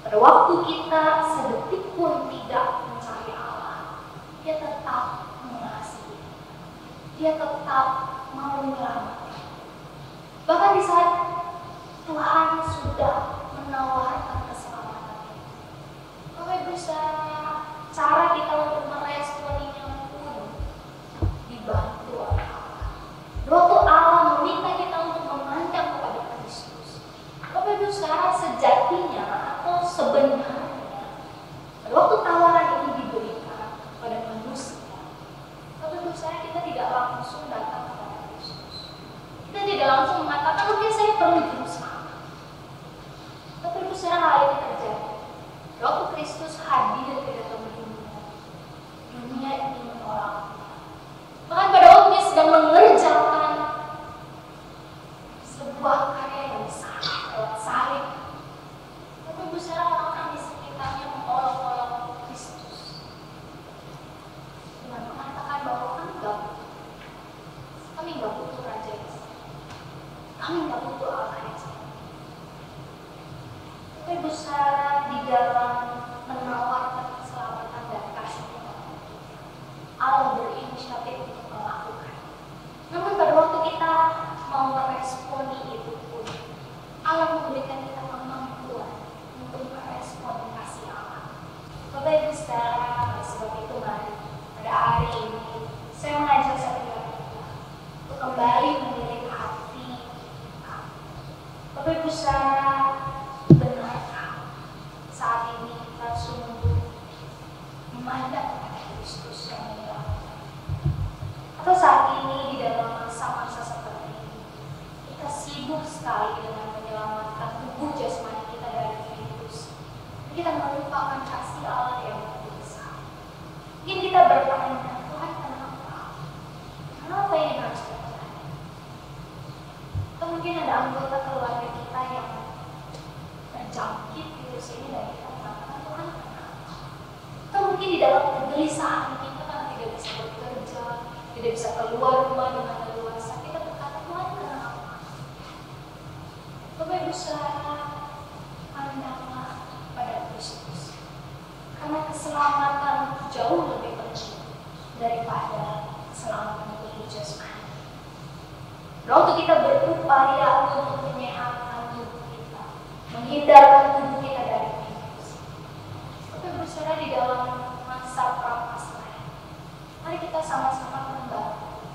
Pada waktu kita sedetik pun tidak mencari Allah, Dia tetap mengasihi. Dia tetap mau menyelamatkan. Bahkan di saat Tuhan sudah menawarkan keselamatan, Bapak Ibu cara kita untuk meresponinya pun dibantu oleh Allah. Waktu Allah meminta kita untuk memandang kepada Kristus, Bapak Ibu secara sejatinya atau sebenarnya, waktu tawaran ini diberikan pada manusia, Bapak Ibu kita tidak langsung datang kepada Kristus. Kita tidak langsung mengatakan, oke, saya perlu juru selamat. Bapak Ibu hal ini terjadi. Waktu Kristus hadir ke dalam dunia ini menolak. Bahkan pada waktu Dia sedang mengerjakan sebuah karya yang besar lewat salib, Bapak Ibu orang-orang di sekitarnya mengolok-olok Kristus dengan mengatakan bahwa kami nggak butuh raja Yesus, kami nggak butuh Allah Yesus. Bapak Ibu di dalam menawarkan keselamatan dan kasih Allah berinisiatif untuk melakukan. Namun pada waktu kita mau meresponi itu pun, Allah memberikan kita kemampuan untuk merespon kasih Allah. Bapak Ibu saudara, sebab itu mari pada hari ini saya mengajak saudara kita untuk kembali menilik hati kita. Bapak Ibu saudara, benarkah saat ini kita sungguh memandang kepada Kristus yang menyelamatkan? Atau saat ini di dalam masa-masa seperti ini kita sibuk sekali dengan menyelamatkan tubuh jasmani kita dari virus, kita melupakan kasih Allah yang begitu besar. Mungkin kita bertanya, Tuhan kenapa? Kenapa ini harus terjadi? Atau mungkin ada anggota keluarga kita yang terjangkit virus ini dan kita mengatakan, Tuhan kenapa? Atau mungkin di dalam kegelisahan kita karena tidak bisa bekerja, tidak bisa keluar rumah dengan leluasa, kita berkata, Tuhan kenapa? Bapak Ibu saudara, pandanglah pada Kristus, karena keselamatan jauh lebih penting daripada keselamatan tubuh jasmani. Waktu kita berupaya untuk menyehatkan tubuh kita, menghindarkan tubuh kita dari virus, Bapak Ibu saudara, di dalam masa pra-Pasca, mari kita sama-sama membantu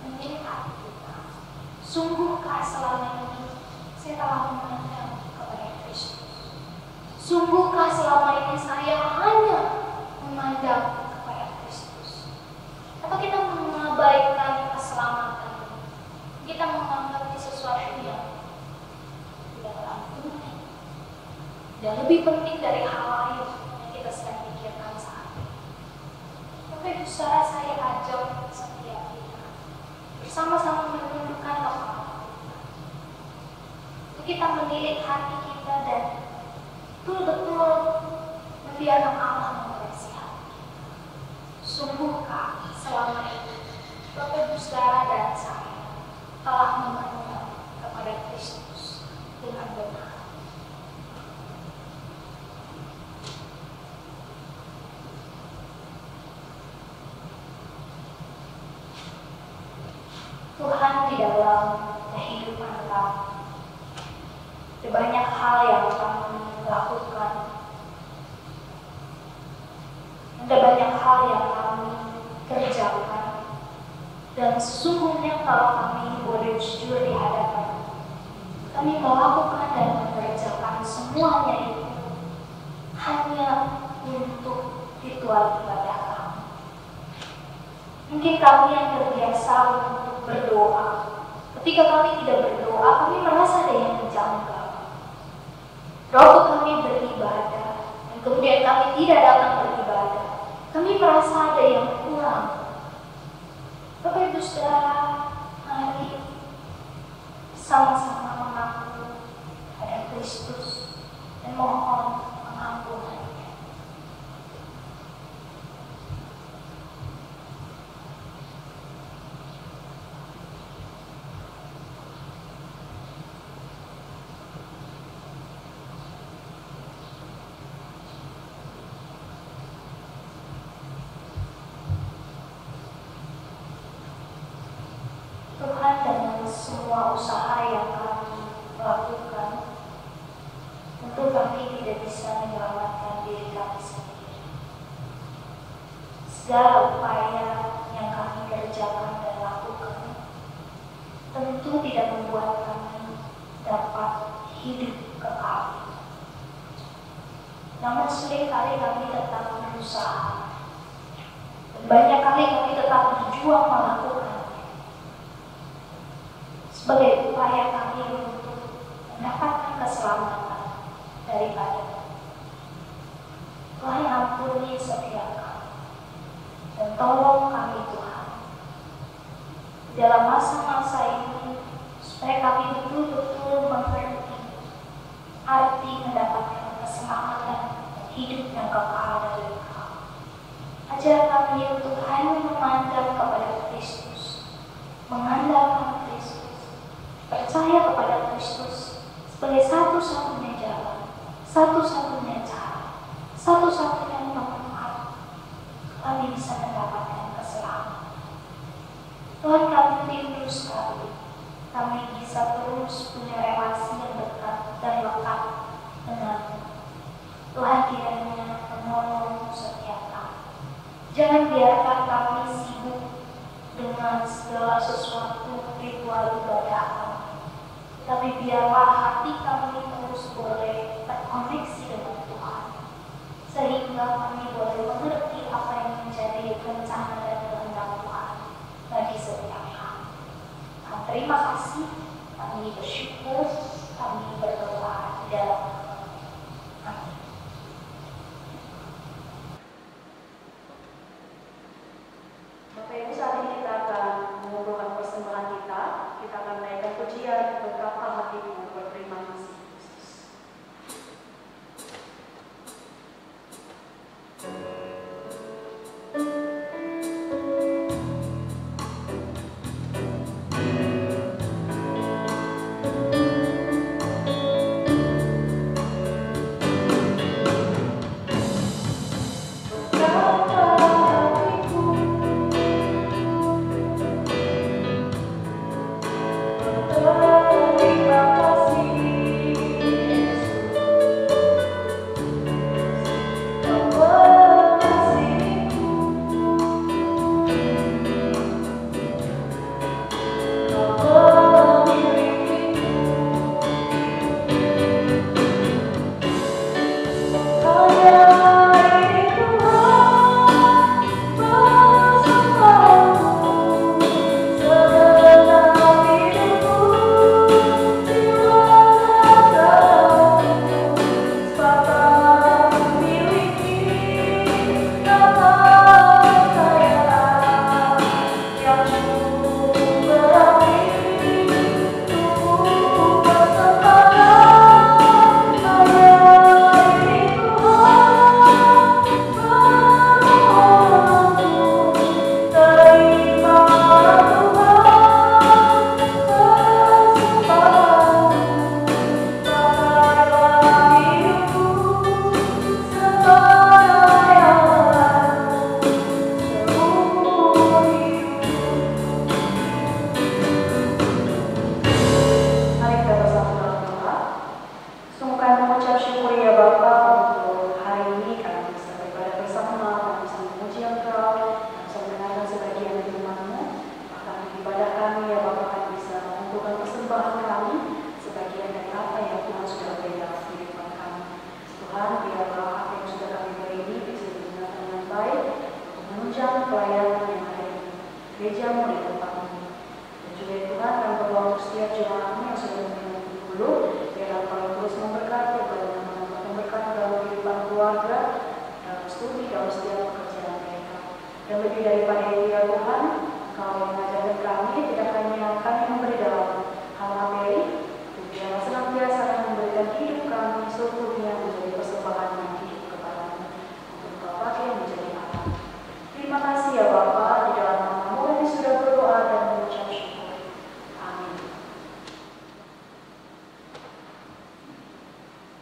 menjadi hati kita. Sungguhkah selama ini saya telah memandang kepada Kristus? Sungguhkah selama ini saya hanya memandang kepada Kristus? Atau kita mengabaikan keselamatan? Kita menganggap ini sesuatu yang tidak penting dan lebih penting dari hal lain yang kita sedang pikirkan saat ini. Bapak Ibu saudara, saya ajak setiap kita bersama-sama menundukkan kepala untuk kita menilik hati kita dan betul-betul membiarkan Allah mengoreksi hati kita. Sungguhkah selama ini Bapak Ibu saudara dan saya telah memandang kepada Kristus dengan benar? Tuhan di dalam kehidupan kami, ada banyak hal yang kami lakukan, ada banyak hal yang kami kerjakan, dan sesungguhnya kalau kami boleh jujur di hadapan, kami melakukan dan mengerjakan semuanya itu hanya untuk ritual ibadah kami. Mungkin kami yang terbiasa untuk berdoa, ketika kami tidak berdoa, kami merasa ada yang menjanggal. Waktu kami beribadah, dan kemudian kami tidak datang beribadah, kami merasa ada yang kurang. Bapak Ibu saudara, mari sama-sama mengaku pada Kristus dan mohon pengampunan. semua usaha yang kami lakukan, tentu kami tidak bisa menyelamatkan diri kami sendiri. Segala upaya yang kami kerjakan dan lakukan tentu tidak membuat kami dapat hidup kekal. Namun seringkali kami tetap berusaha, dan banyak kali kami tetap berjuang melakukannya sebagai upaya kami untuk mendapatkan keselamatan daripada Tuhan. Ampuni setiap kami dan tolong kami Tuhan dalam masa-masa ini, supaya kami betul-betul mengerti arti mendapatkan keselamatan dan hidup yang kekal dari Engkau. Ajar kami untuk hanya memandang kepada Kristus, mengandalkan Kristus, percaya kepada Kristus sebagai satu-satunya jalan, satu-satunya cara, satu-satunya tempat kami bisa mendapatkan keselamatan. Tuhan, kami rindu sekali kami bisa terus punya relasi yang dekat dan lekat dengan-Mu. Tuhan, kiranya menolong setiap kami. Jangan biarkan kami sibuk dengan segala sesuatu ritual ibadah kami, tapi biarlah hati kami terus boleh terkoneksi dengan Tuhan, sehingga kami boleh mengerti apa yang menjadi rencana dan kehendak Tuhan bagi setiap kami. Terima kasih, kami bersyukur, kami berdoa di dalam nama. Amin. Bapak Ibu, saat ini kita akan mengumpulkan persembahan kita. Kita akan menaikkan pujian betapa hatiku berterima kasih.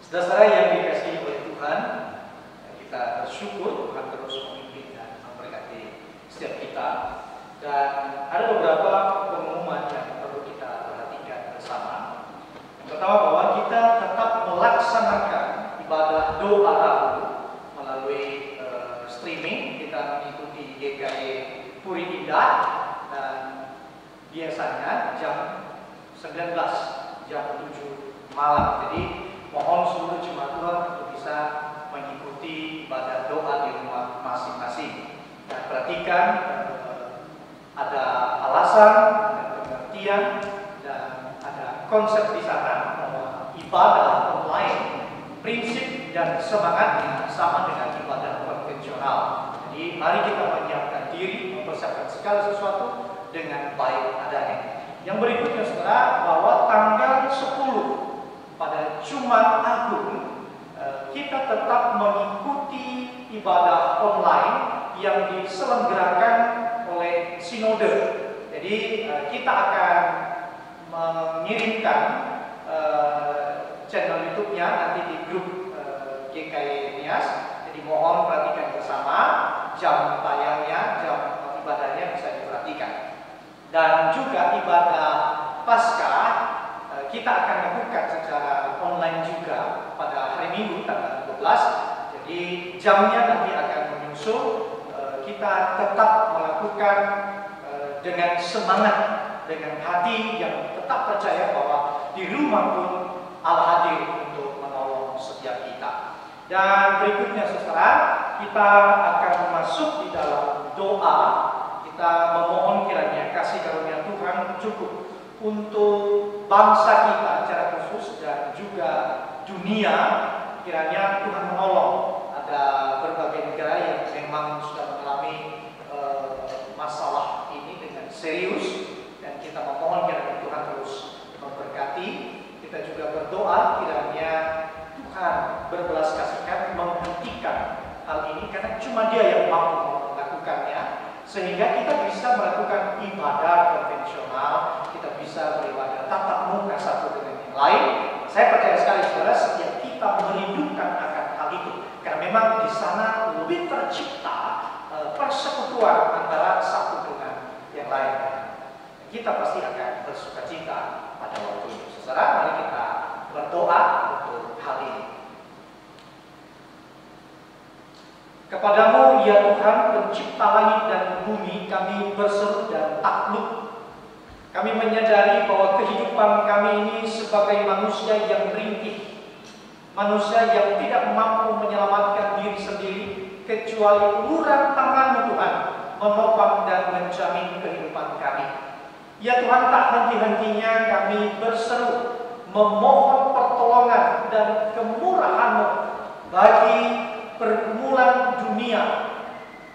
Saudara yang dikasihi oleh Tuhan, kita bersyukur Tuhan terus memimpin dan memberkati setiap kita. Dan ada beberapa pengumuman yang perlu kita perhatikan. melaksanakan ibadah doa Rabu melalui streaming. Kita mengikuti GKI Puri Indah dan biasanya jam 19 jam 7 malam. Jadi mohon seluruh jemaat Tuhan untuk bisa mengikuti ibadah doa di rumah masing-masing. Dan perhatikan ada alasan, ada pengertian, dan ada konsep di sana bahwa ibadah online prinsip dan semangatnya sama dengan ibadah konvensional. Jadi mari kita menyiapkan diri, mempersiapkan segala sesuatu dengan baik adanya. Yang berikutnya saudara, bahwa tanggal 10 pada Jumat Agung kita tetap mengikuti ibadah online yang diselenggarakan oleh Sinode. Jadi kita akan mengirimkan channel YouTube-nya nanti di grup GKI Nias. Jadi mohon perhatikan bersama jam tayangnya, jam ibadahnya bisa diperhatikan. Dan juga ibadah Paskah kita akan lakukan secara online juga pada hari Minggu tanggal 12. Jadi jamnya nanti akan menyusul. Kita tetap melakukan dengan semangat, dengan hati yang tetap percaya bahwa di rumah pun Allah hadir untuk menolong setiap kita. Dan berikutnya saudara, kita akan masuk di dalam doa. Kita memohon kiranya kasih karunia Tuhan cukup untuk bangsa kita secara khusus dan juga dunia. Kiranya Tuhan menolong. Ada berbagai negara yang memang sudah mengalami masalah ini dengan serius, dan kita memohon kiranya Tuhan terus memberkati. Kita juga berdoa kiranya Tuhan berbelas kasihan menghentikan hal ini, karena cuma Dia yang mampu melakukannya, sehingga kita bisa melakukan ibadah konvensional, kita bisa beribadah tatap muka satu dengan yang lain. Saya percaya sekali saudara, setiap kita merindukan akan hal itu, karena memang di sana lebih tercipta persekutuan antara satu dengan yang lain. Kita pasti akan bersukacita pada waktu itu. Saudara, mari kita berdoa untuk hal ini. Kepadamu ya Tuhan, pencipta langit dan bumi, kami berseru dan takluk. Kami menyadari bahwa kehidupan kami ini sebagai manusia yang ringkih, manusia yang tidak mampu menyelamatkan diri sendiri, kecuali uluran tangan-Mu Tuhan menopang dan menjamin kehidupan kami. Ya Tuhan, tak henti-hentinya kami berseru, memohon pertolongan dan kemurahan-Mu bagi pergumulan dunia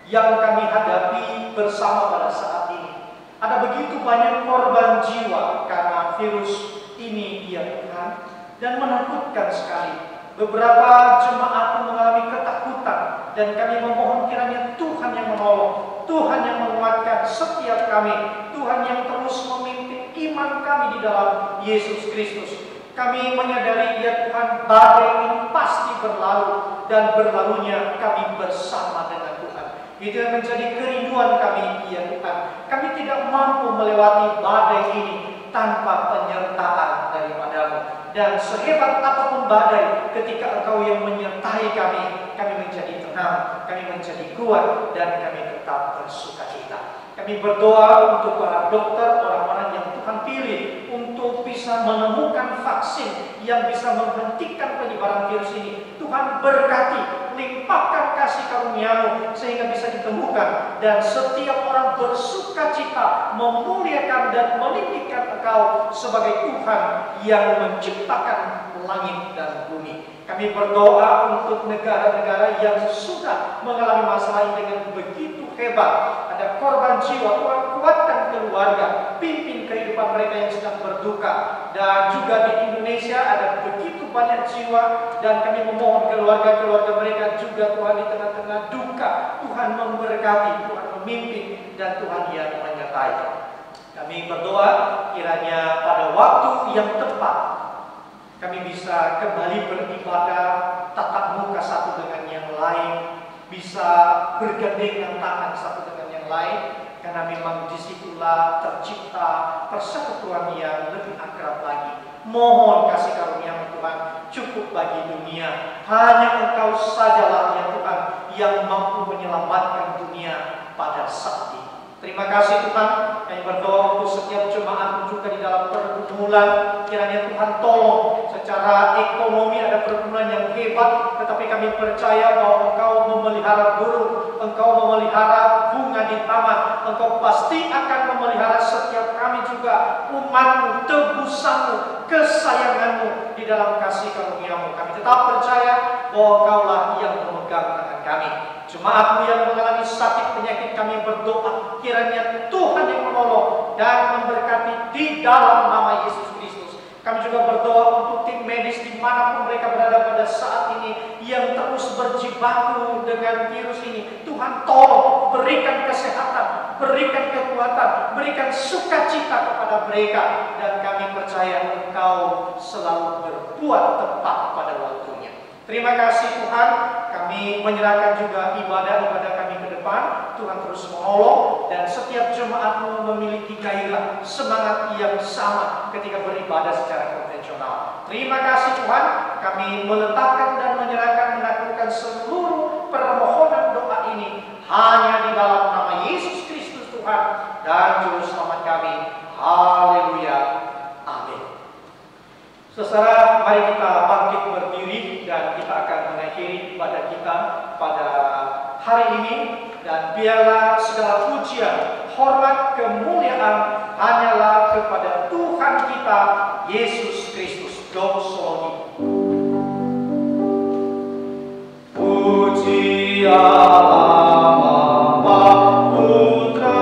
yang kami hadapi bersama pada saat ini. Ada begitu banyak korban jiwa karena virus ini ya Tuhan, dan menakutkan sekali. Beberapa jemaat pun mengalami ketakutan, dan kami memohon kiranya Tuhan yang menolong, Tuhan yang menguatkan setiap kami, Tuhan yang terus memimpin iman kami di dalam Yesus Kristus. Kami menyadari ya Tuhan, badai ini pasti berlalu, dan berlalunya kami bersama dengan Tuhan. Itu yang menjadi kerinduan kami ya Tuhan. Kami tidak mampu melewati badai ini tanpa penyertaan daripada-Mu. Dan sehebat apapun badai, ketika Engkau yang menyertai kami menjadi tenang, kami menjadi kuat, dan kami tetap bersukacita. Kami berdoa untuk para dokter, orang-orang yang Tuhan pilih untuk bisa menemukan vaksin yang bisa menghentikan penyebaran virus ini. Tuhan berkati, limpahkan kasih karunia-Mu sehingga bisa ditemukan, dan setiap orang bersukacita memuliakan dan meninggikan Engkau sebagai Tuhan yang menciptakan langit dan bumi. Kami berdoa untuk negara-negara yang sudah mengalami masalah ini dengan begitu hebat. Ada korban jiwa, Tuhan kuatkan keluarga, pimpin kehidupan mereka yang sedang berduka. Dan juga di Indonesia ada begitu banyak jiwa, dan kami memohon keluarga-keluarga mereka juga Tuhan di tengah-tengah duka, Tuhan memberkati, Tuhan memimpin, dan Tuhan yang menyertai. Kami berdoa kiranya pada waktu yang tepat kami bisa kembali beribadah tatap muka satu dengan yang lain, bisa bergandengan tangan satu dengan yang lain, karena memang disitulah tercipta persekutuan yang lebih akrab lagi. Mohon kasih karunia-Mu Tuhan, cukup bagi dunia. Hanya Engkau sajalah ya Tuhan yang mampu menyelamatkan dunia pada saat ini. Terima kasih Tuhan, kami berdoa untuk setiap jemaat juga di dalam pergumulan. Kiranya Tuhan tolong, secara ekonomi ada pergumulan yang hebat, tetapi kami percaya bahwa Engkau memelihara burung, Engkau memelihara bunga di taman, Engkau pasti akan memelihara setiap kami juga, umat-Mu, tebusan-Mu, kesayangan-Mu di dalam kasih karunia-Mu. Kami tetap percaya bahwa Engkaulah yang memegang tangan kami. Jemaat-Mu yang mengalami sakit penyakit, kami berdoa kiranya Tuhan yang menolong dan memberkati di dalam nama Yesus Kristus. Kami juga berdoa untuk tim medis dimanapun mereka berada pada saat ini yang terus berjibaku dengan virus ini. Tuhan tolong berikan kesehatan, berikan kekuatan, berikan sukacita kepada mereka. Dan kami percaya Engkau selalu berbuat tepat pada waktunya. Terima kasih Tuhan, kami menyerahkan juga ibadah-ibadah kami ke depan. Tuhan terus menolong dan setiap jemaat-Mu memiliki gairah, semangat yang sama ketika beribadah secara konvensional. Terima kasih Tuhan, kami meletakkan dan menyerahkan menaklukkan seluruh permohonan doa ini hanya di dalam nama Yesus Kristus Tuhan dan Juru Selamat kami. Haleluya. Amin. Saudara, mari kita bangkit berdiri dan kita akan mengakhiri ibadah kita pada hari ini. Dan biarlah segala pujian, hormat, kemuliaan hanyalah kepada Tuhan kita Yesus Kristus. Doksologi. Puji Allah Bapa Putra.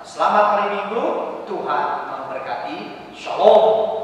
Selamat hari Minggu, Tuhan memberkati. Shalom.